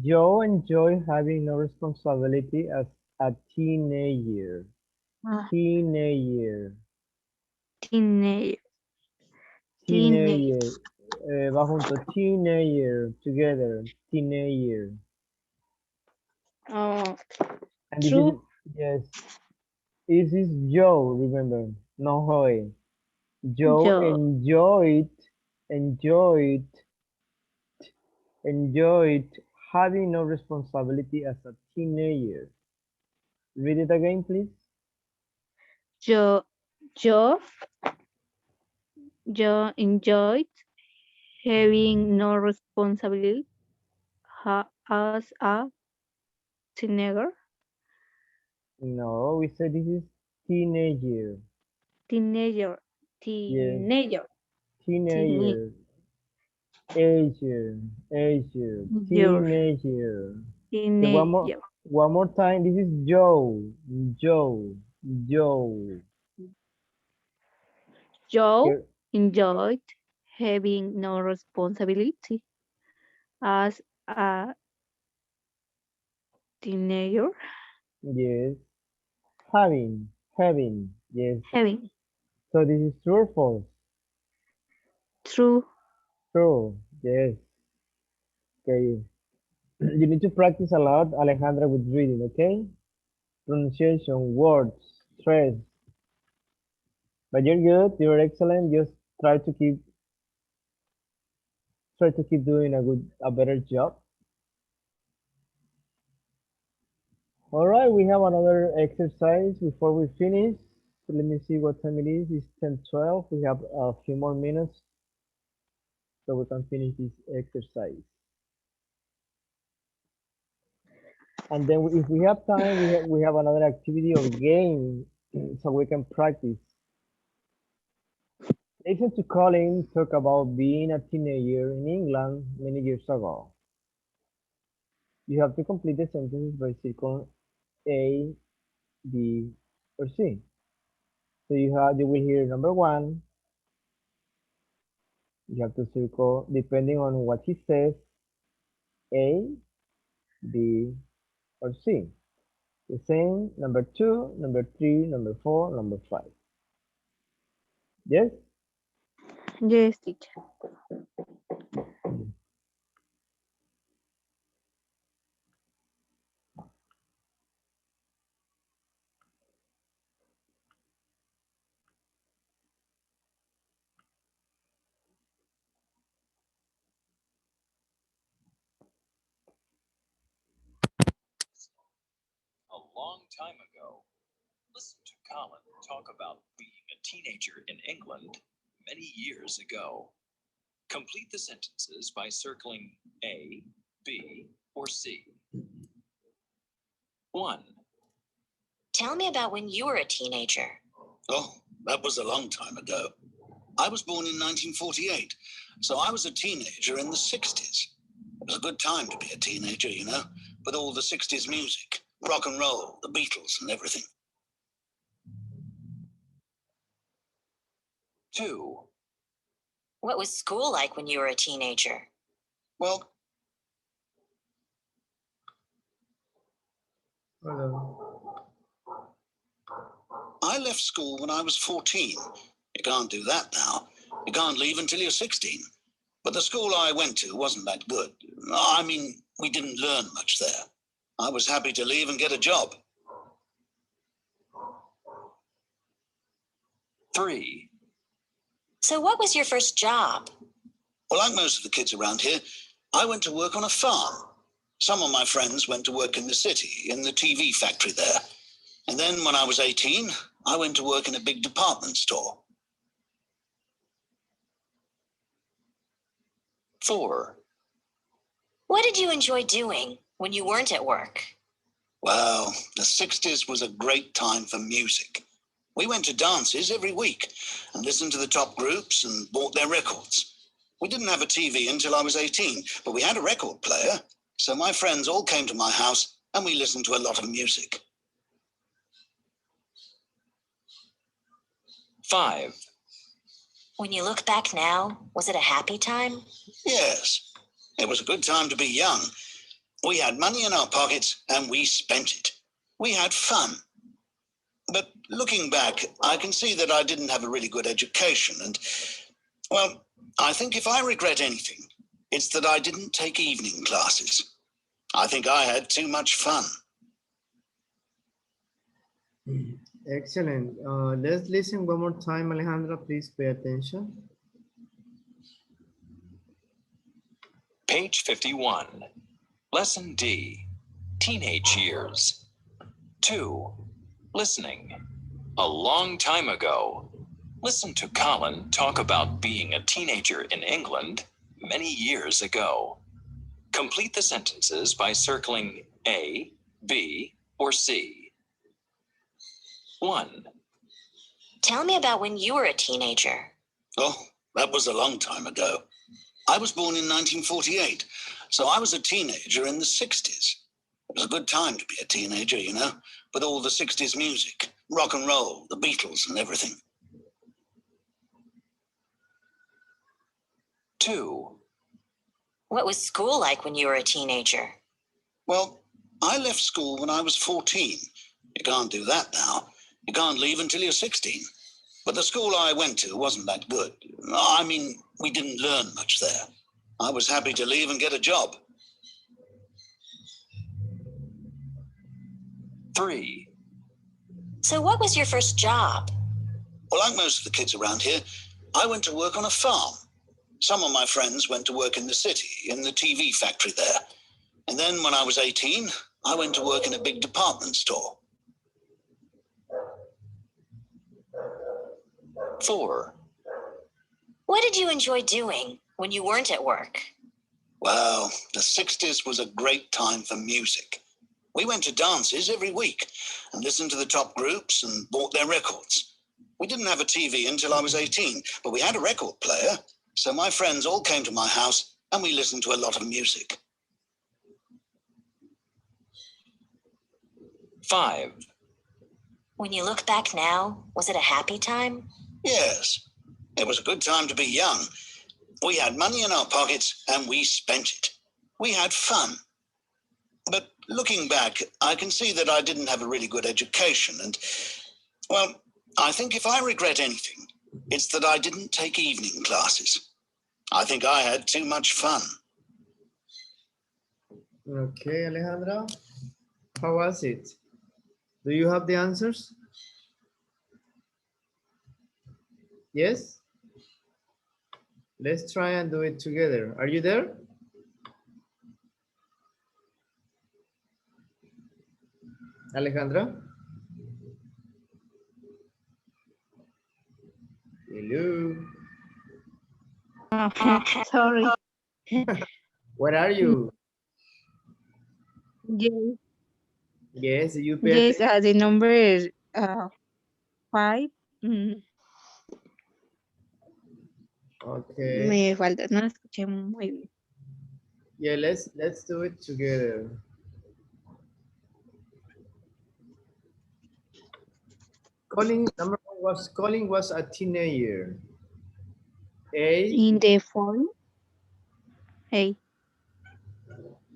Joe enjoyed having no responsibility as a teenager. uh, Teenager. teenage, teenage. Teenager. Va junto. Teenager. Together. Teenager. Oh, And this is, true. yes, this is Joe, remember. No Joey. Joe Joe, enjoyed, enjoyed having no responsibility as a teenager. Read it again, please. Joe, Joe You enjoyed having no responsibility as a teenager. No, we said this is teenager. Teenager. Yes, Teenager. Teenager. teenager. Ager, ager, teenager. Okay, Teenager. one more time. This is Joe, Joe, Joe. Joe Okay, enjoyed having no responsibility as a teenager. yes, having, yes. Having So this is true or false? true. True, yes. Okay, you need to practice a lot, Alejandra, with reading. Okay, pronunciation, words, stress. But you're good. You're excellent. Just try to keep doing a better job. All right, we have another exercise before we finish. So let me see what time it is. It's 10:12. We have a few more minutes so we can finish this exercise. And then if we have time, we have another activity or game so we can practice. Listen to Colin talk about being a teenager in England many years ago. You have to complete the sentences by circling A, B, or C. So you will hear number one. You have to circle depending on what he says, A, B, or C. The same number two, number three, number four, number five. Yes? Yes, teacher. A long time ago. Listen to Colin talk about being a teenager in England many years ago. Complete the sentences by circling A, B, or C. 1. Tell me about when you were a teenager. Oh, that was a long time ago. I was born in 1948, so I was a teenager in the 60s. It was a good time to be a teenager, you know, with all the 60s music, rock and roll, the Beatles and everything. 2. What was school like when you were a teenager? Well, Hello. I left school when I was 14. You can't do that now. You can't leave until you're 16. But the school I went to wasn't that good. I mean, we didn't learn much there. I was happy to leave and get a job. 3. So what was your first job? Well, like most of the kids around here, I went to work on a farm. Some of my friends went to work in the city, in the TV factory there. And then when I was 18, I went to work in a big department store. 4. What did you enjoy doing when you weren't at work? Well, the 60s was a great time for music. We went to dances every week and listened to the top groups and bought their records. We didn't have a TV until I was 18, but we had a record player. So my friends all came to my house and we listened to a lot of music. 5. When you look back now, was it a happy time? Yes, it was a good time to be young. We had money in our pockets and we spent it. We had fun. But looking back, I can see that I didn't have a really good education. And, well, I think if I regret anything, it's that I didn't take evening classes. I think I had too much fun. Excellent. Let's listen one more time, Alejandra. Please pay attention. Page 51. Lesson D. Teenage years. 2. Listening. A long time ago. Listen to Colin talk about being a teenager in England many years ago. Complete the sentences by circling A, B, or C. 1. Tell me about when you were a teenager. Oh, that was a long time ago. I was born in 1948, so I was a teenager in the 60s. It was a good time to be a teenager, you know, with all the 60s music, rock and roll, the Beatles and everything. 2. What was school like when you were a teenager? Well, I left school when I was 14. You can't do that now. You can't leave until you're 16. But the school I went to wasn't that good. I mean, we didn't learn much there. I was happy to leave and get a job. 3. So what was your first job? Well, like most of the kids around here, I went to work on a farm. Some of my friends went to work in the city, in the TV factory there. And then when I was 18, I went to work in a big department store. 4. What did you enjoy doing when you weren't at work? Well, the 60s was a great time for music. We went to dances every week and listened to the top groups and bought their records. We didn't have a TV until I was 18, but we had a record player. So my friends all came to my house and we listened to a lot of music. 5. When you look back now, was it a happy time? Yes, it was a good time to be young. We had money in our pockets and we spent it. We had fun. But looking back, I can see that I didn't have a really good education. And, well, I think if I regret anything, it's that I didn't take evening classes. I think I had too much fun. Okay, Alejandra, how was it? Do you have the answers? Yes? Let's try and do it together. Are you there? Alejandra? Hello? Sorry. Where are you? Yes, Yes, you pay yes, attention. the number is 5. Mm, Okay. Me falta, no lo escuché muy bien. Yeah, let's do it together. Colin was a teenager. A, In the phone, hey,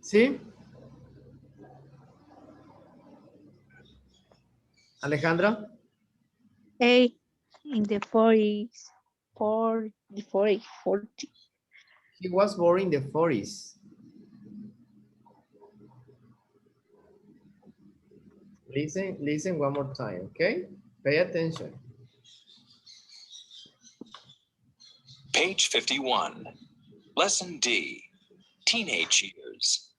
¿sí? Alejandra? hey, in the 40s, 40, 40, 40. He was born in the 40s. Listen one more time, okay? Pay attention. Page 51. Lesson D. Teenage years.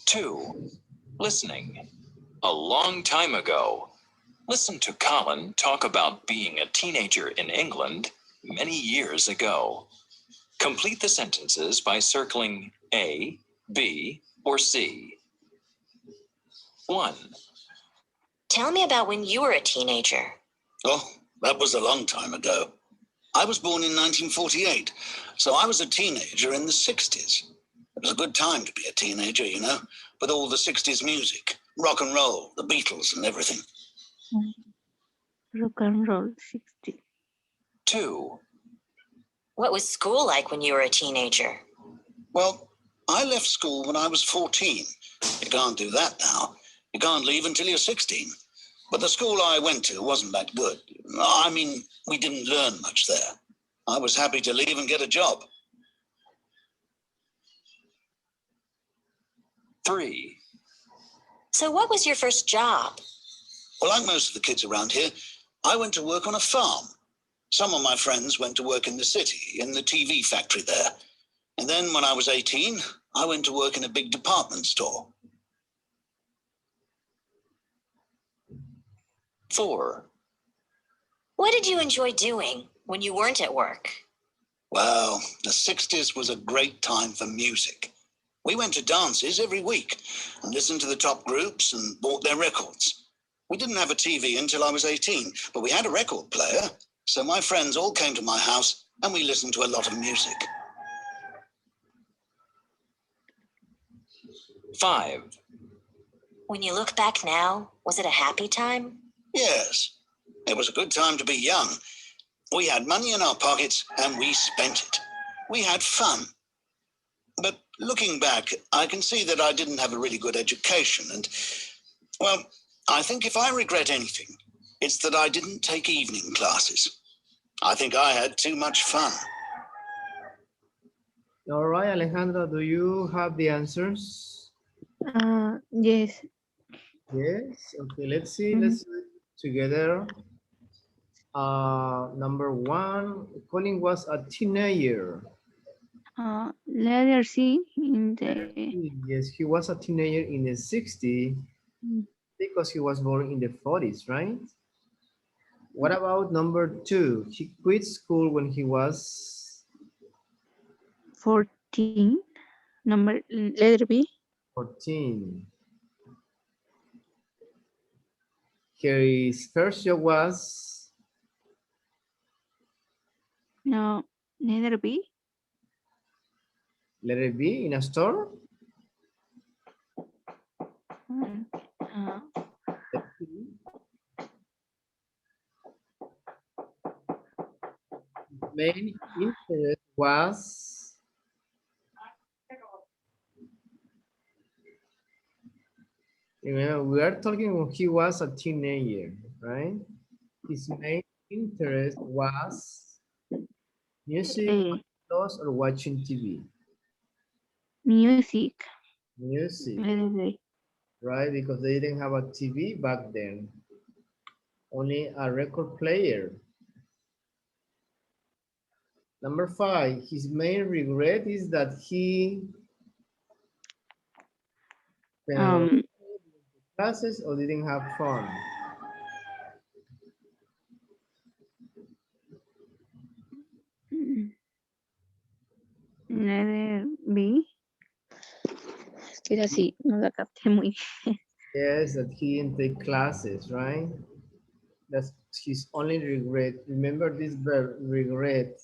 2. Listening. A long time ago. Listen to Colin talk about being a teenager in England many years ago. Complete the sentences by circling A, B, or C. 1. Tell me about when you were a teenager. Oh, that was a long time ago. I was born in 1948, so I was a teenager in the 60s. It was a good time to be a teenager, you know, with all the 60s music, rock and roll, the Beatles and everything. Rock and roll 60. 2. What was school like when you were a teenager? Well, I left school when I was 14. You can't do that now. You can't leave until you're 16. But the school I went to wasn't that good. I mean, we didn't learn much there. I was happy to leave and get a job. 3. So what was your first job? Well, like most of the kids around here, I went to work on a farm. Some of my friends went to work in the city, in the TV factory there. And then when I was 18, I went to work in a big department store. 4. What did you enjoy doing when you weren't at work? Well, the 60s was a great time for music. We went to dances every week and listened to the top groups and bought their records. We didn't have a TV until I was 18, but we had a record player. So my friends all came to my house and we listened to a lot of music. 5. When you look back now, was it a happy time? Yes, it was a good time to be young. We had money in our pockets and we spent it. We had fun. But looking back, I can see that I didn't have a really good education. And, well, I think if I regret anything, it's that I didn't take evening classes. I think I had too much fun. All right, Alejandra, do you have the answers? Yes. Yes. Okay, let's see. Mhm. Let's do it together. Number 1, Colin was a teenager. Letter C in the Yes, he was a teenager in the 60s because he was born in the 40s, right? What about number 2? He quit school when he was 14. Letter B. 14. His first job was No, letter B. letter B in a store. Mm, uh, Main interest was remember we are talking when he was a teenager, right? His main interest was music, A. clothes, or watching TV. Music. Music, Letter B. right? Because they didn't have a TV back then, only a record player. Number 5, his main regret is that he spent a lot of Um, classes or didn't have fun. mm, letter B. Es que era así, no la capté muy. Yes, that he didn't take classes, right? That's his only regret. Remember this verb, regret.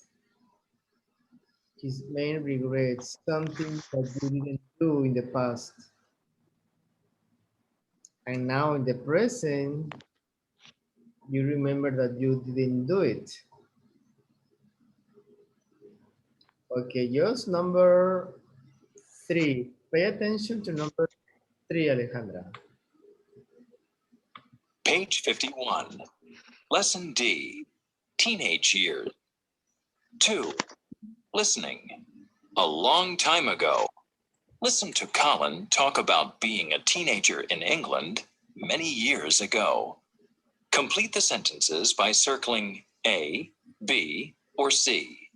His main regret, something that you didn't do in the past. And now in the present, you remember that you didn't do it. Okay, just number 3. Pay attention to number 3, Alejandra. Page 51. Lesson D. Teenage years. 2. Listening. A long time ago. Listen to Colin talk about being a teenager in England many years ago. Complete the sentences by circling A, B, or C.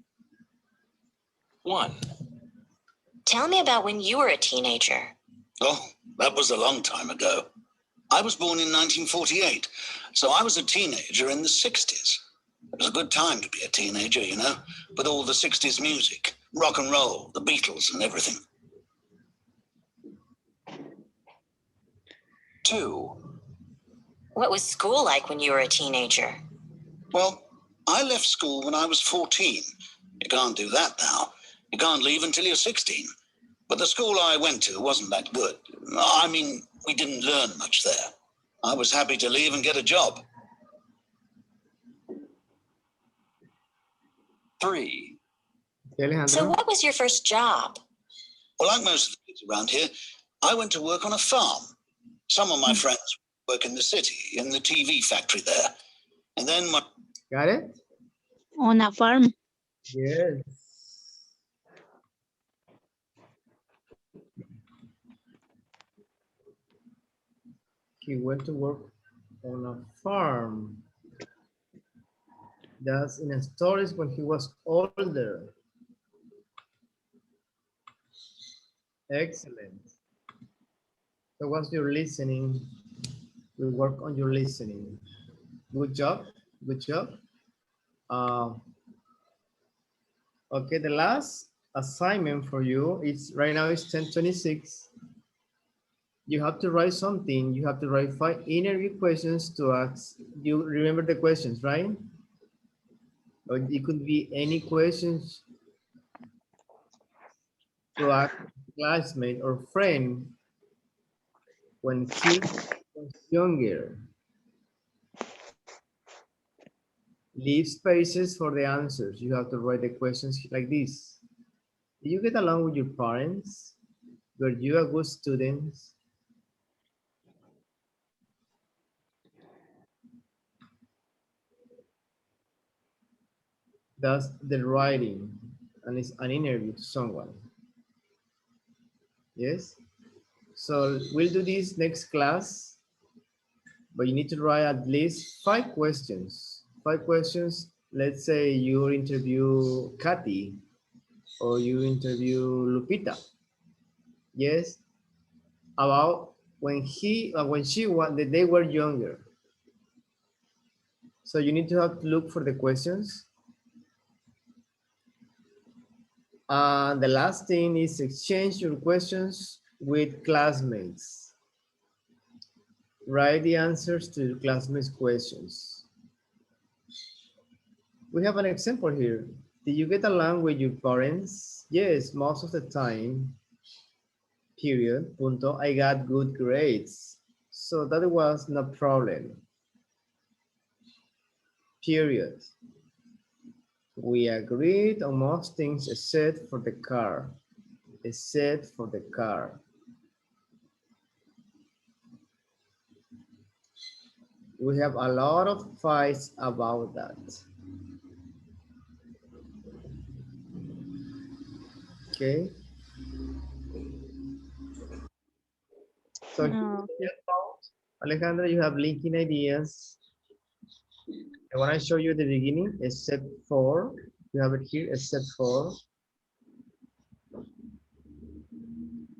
1. Tell me about when you were a teenager. Oh, that was a long time ago. I was born in 1948, so I was a teenager in the 60s. It was a good time to be a teenager, you know, with all the 60s music, rock and roll, the Beatles and everything. 2. What was school like when you were a teenager? Well, I left school when I was 14. You can't do that now. You can't leave until you're 16. But the school I went to wasn't that good. I mean, we didn't learn much there. I was happy to leave and get a job. 3. Okay, Alejandra. So what was your first job? Well, like most of the kids around here, I went to work on a farm. Some of my friends work in the city, in the TV factory there. And then my... Got it? On a farm. Yes. He went to work on a farm. That's in a stories when he was older. Excellent. So what's your listening? We work on your listening. Good job. Good job. Okay, the last assignment for you is right now it's 10:26. You have to write something. You have to write 5 interview questions to ask. You remember the questions, right? Or it could be any questions to ask a classmate or friend when he was younger. Leave spaces for the answers. You have to write the questions like this. Do you get along with your parents? Were you a good student? That's the writing, and it's an interview to someone. Yes? So we'll do this next class, but you need to write at least 5 questions. 5 questions. Let's say you interview Kathy or you interview Lupita. Yes? About when they were younger. So you need to have to look for the questions. The last thing is exchange your questions with classmates. Write the answers to your classmates' questions. We have an example here. Did you get along with your parents? Yes, most of the time, period, punto, I got good grades. So that was no problem, period. We agreed on most things except for the car, except for the car. We have a lot of fights about that. Okay. So Okay. Alejandra, you have linking ideas. I want to show you the beginning, except for, you have it here, except for,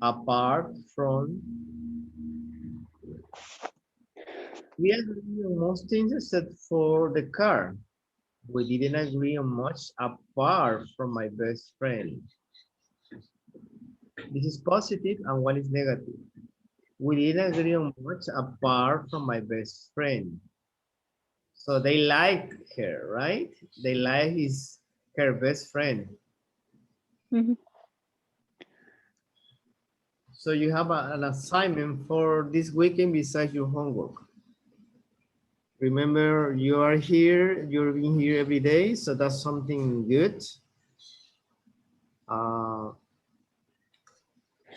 apart from. We agree on most things except for the car. We didn't agree on much apart from my best friend. This is positive and one is negative. We didn't agree on much apart from my best friend. So they like her, right? They like her best friend. Mhm. So you have an assignment for this weekend besides your homework. Remember, you are here, you're being here every day, so that's something good.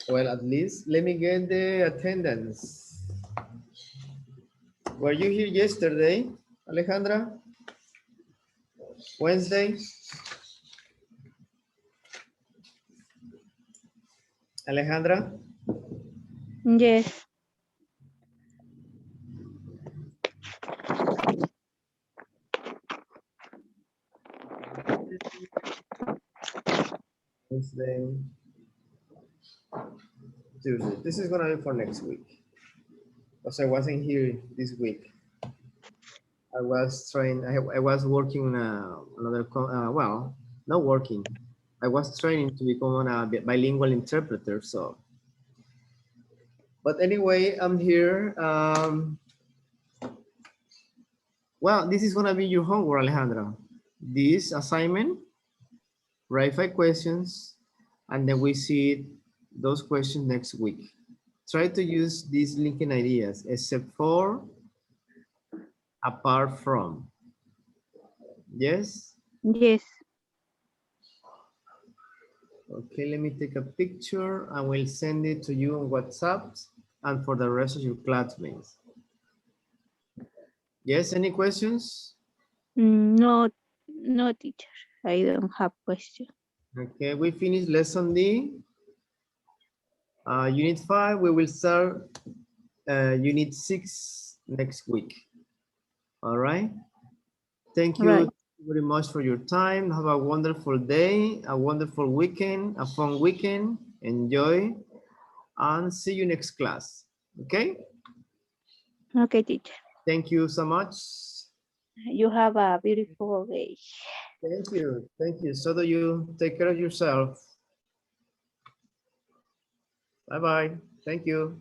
Well, at least let me get the attendance. Were you here yesterday, Alejandra? Wednesday? Alejandra? Yes. Wednesday, Tuesday. This is gonna be for next week. Because I wasn't here this week. I was trying, I was working on another, well, not working. I was training to become a bilingual interpreter, so. But anyway, I'm here. Well, this is gonna be your homework, Alejandra. This assignment, write 5 questions, and then we see those questions next week. Try to use these linking ideas, except for, apart from. Yes? Yes. Okay, let me take a picture. I will send it to you on WhatsApp and for the rest of your classmates. Yes, any questions? No, no, teacher. I don't have question. Okay, we finished lesson D. Unit 5, we will start unit 6 next week. All right. Thank Right. you very much for your time. Have a wonderful day, a wonderful weekend, a fun weekend. Enjoy and see you next class. Okay. Okay, teacher. Thank you so much. You have a beautiful day. Thank you. Thank you. So do you. Take care of yourself. Bye-bye. Thank you.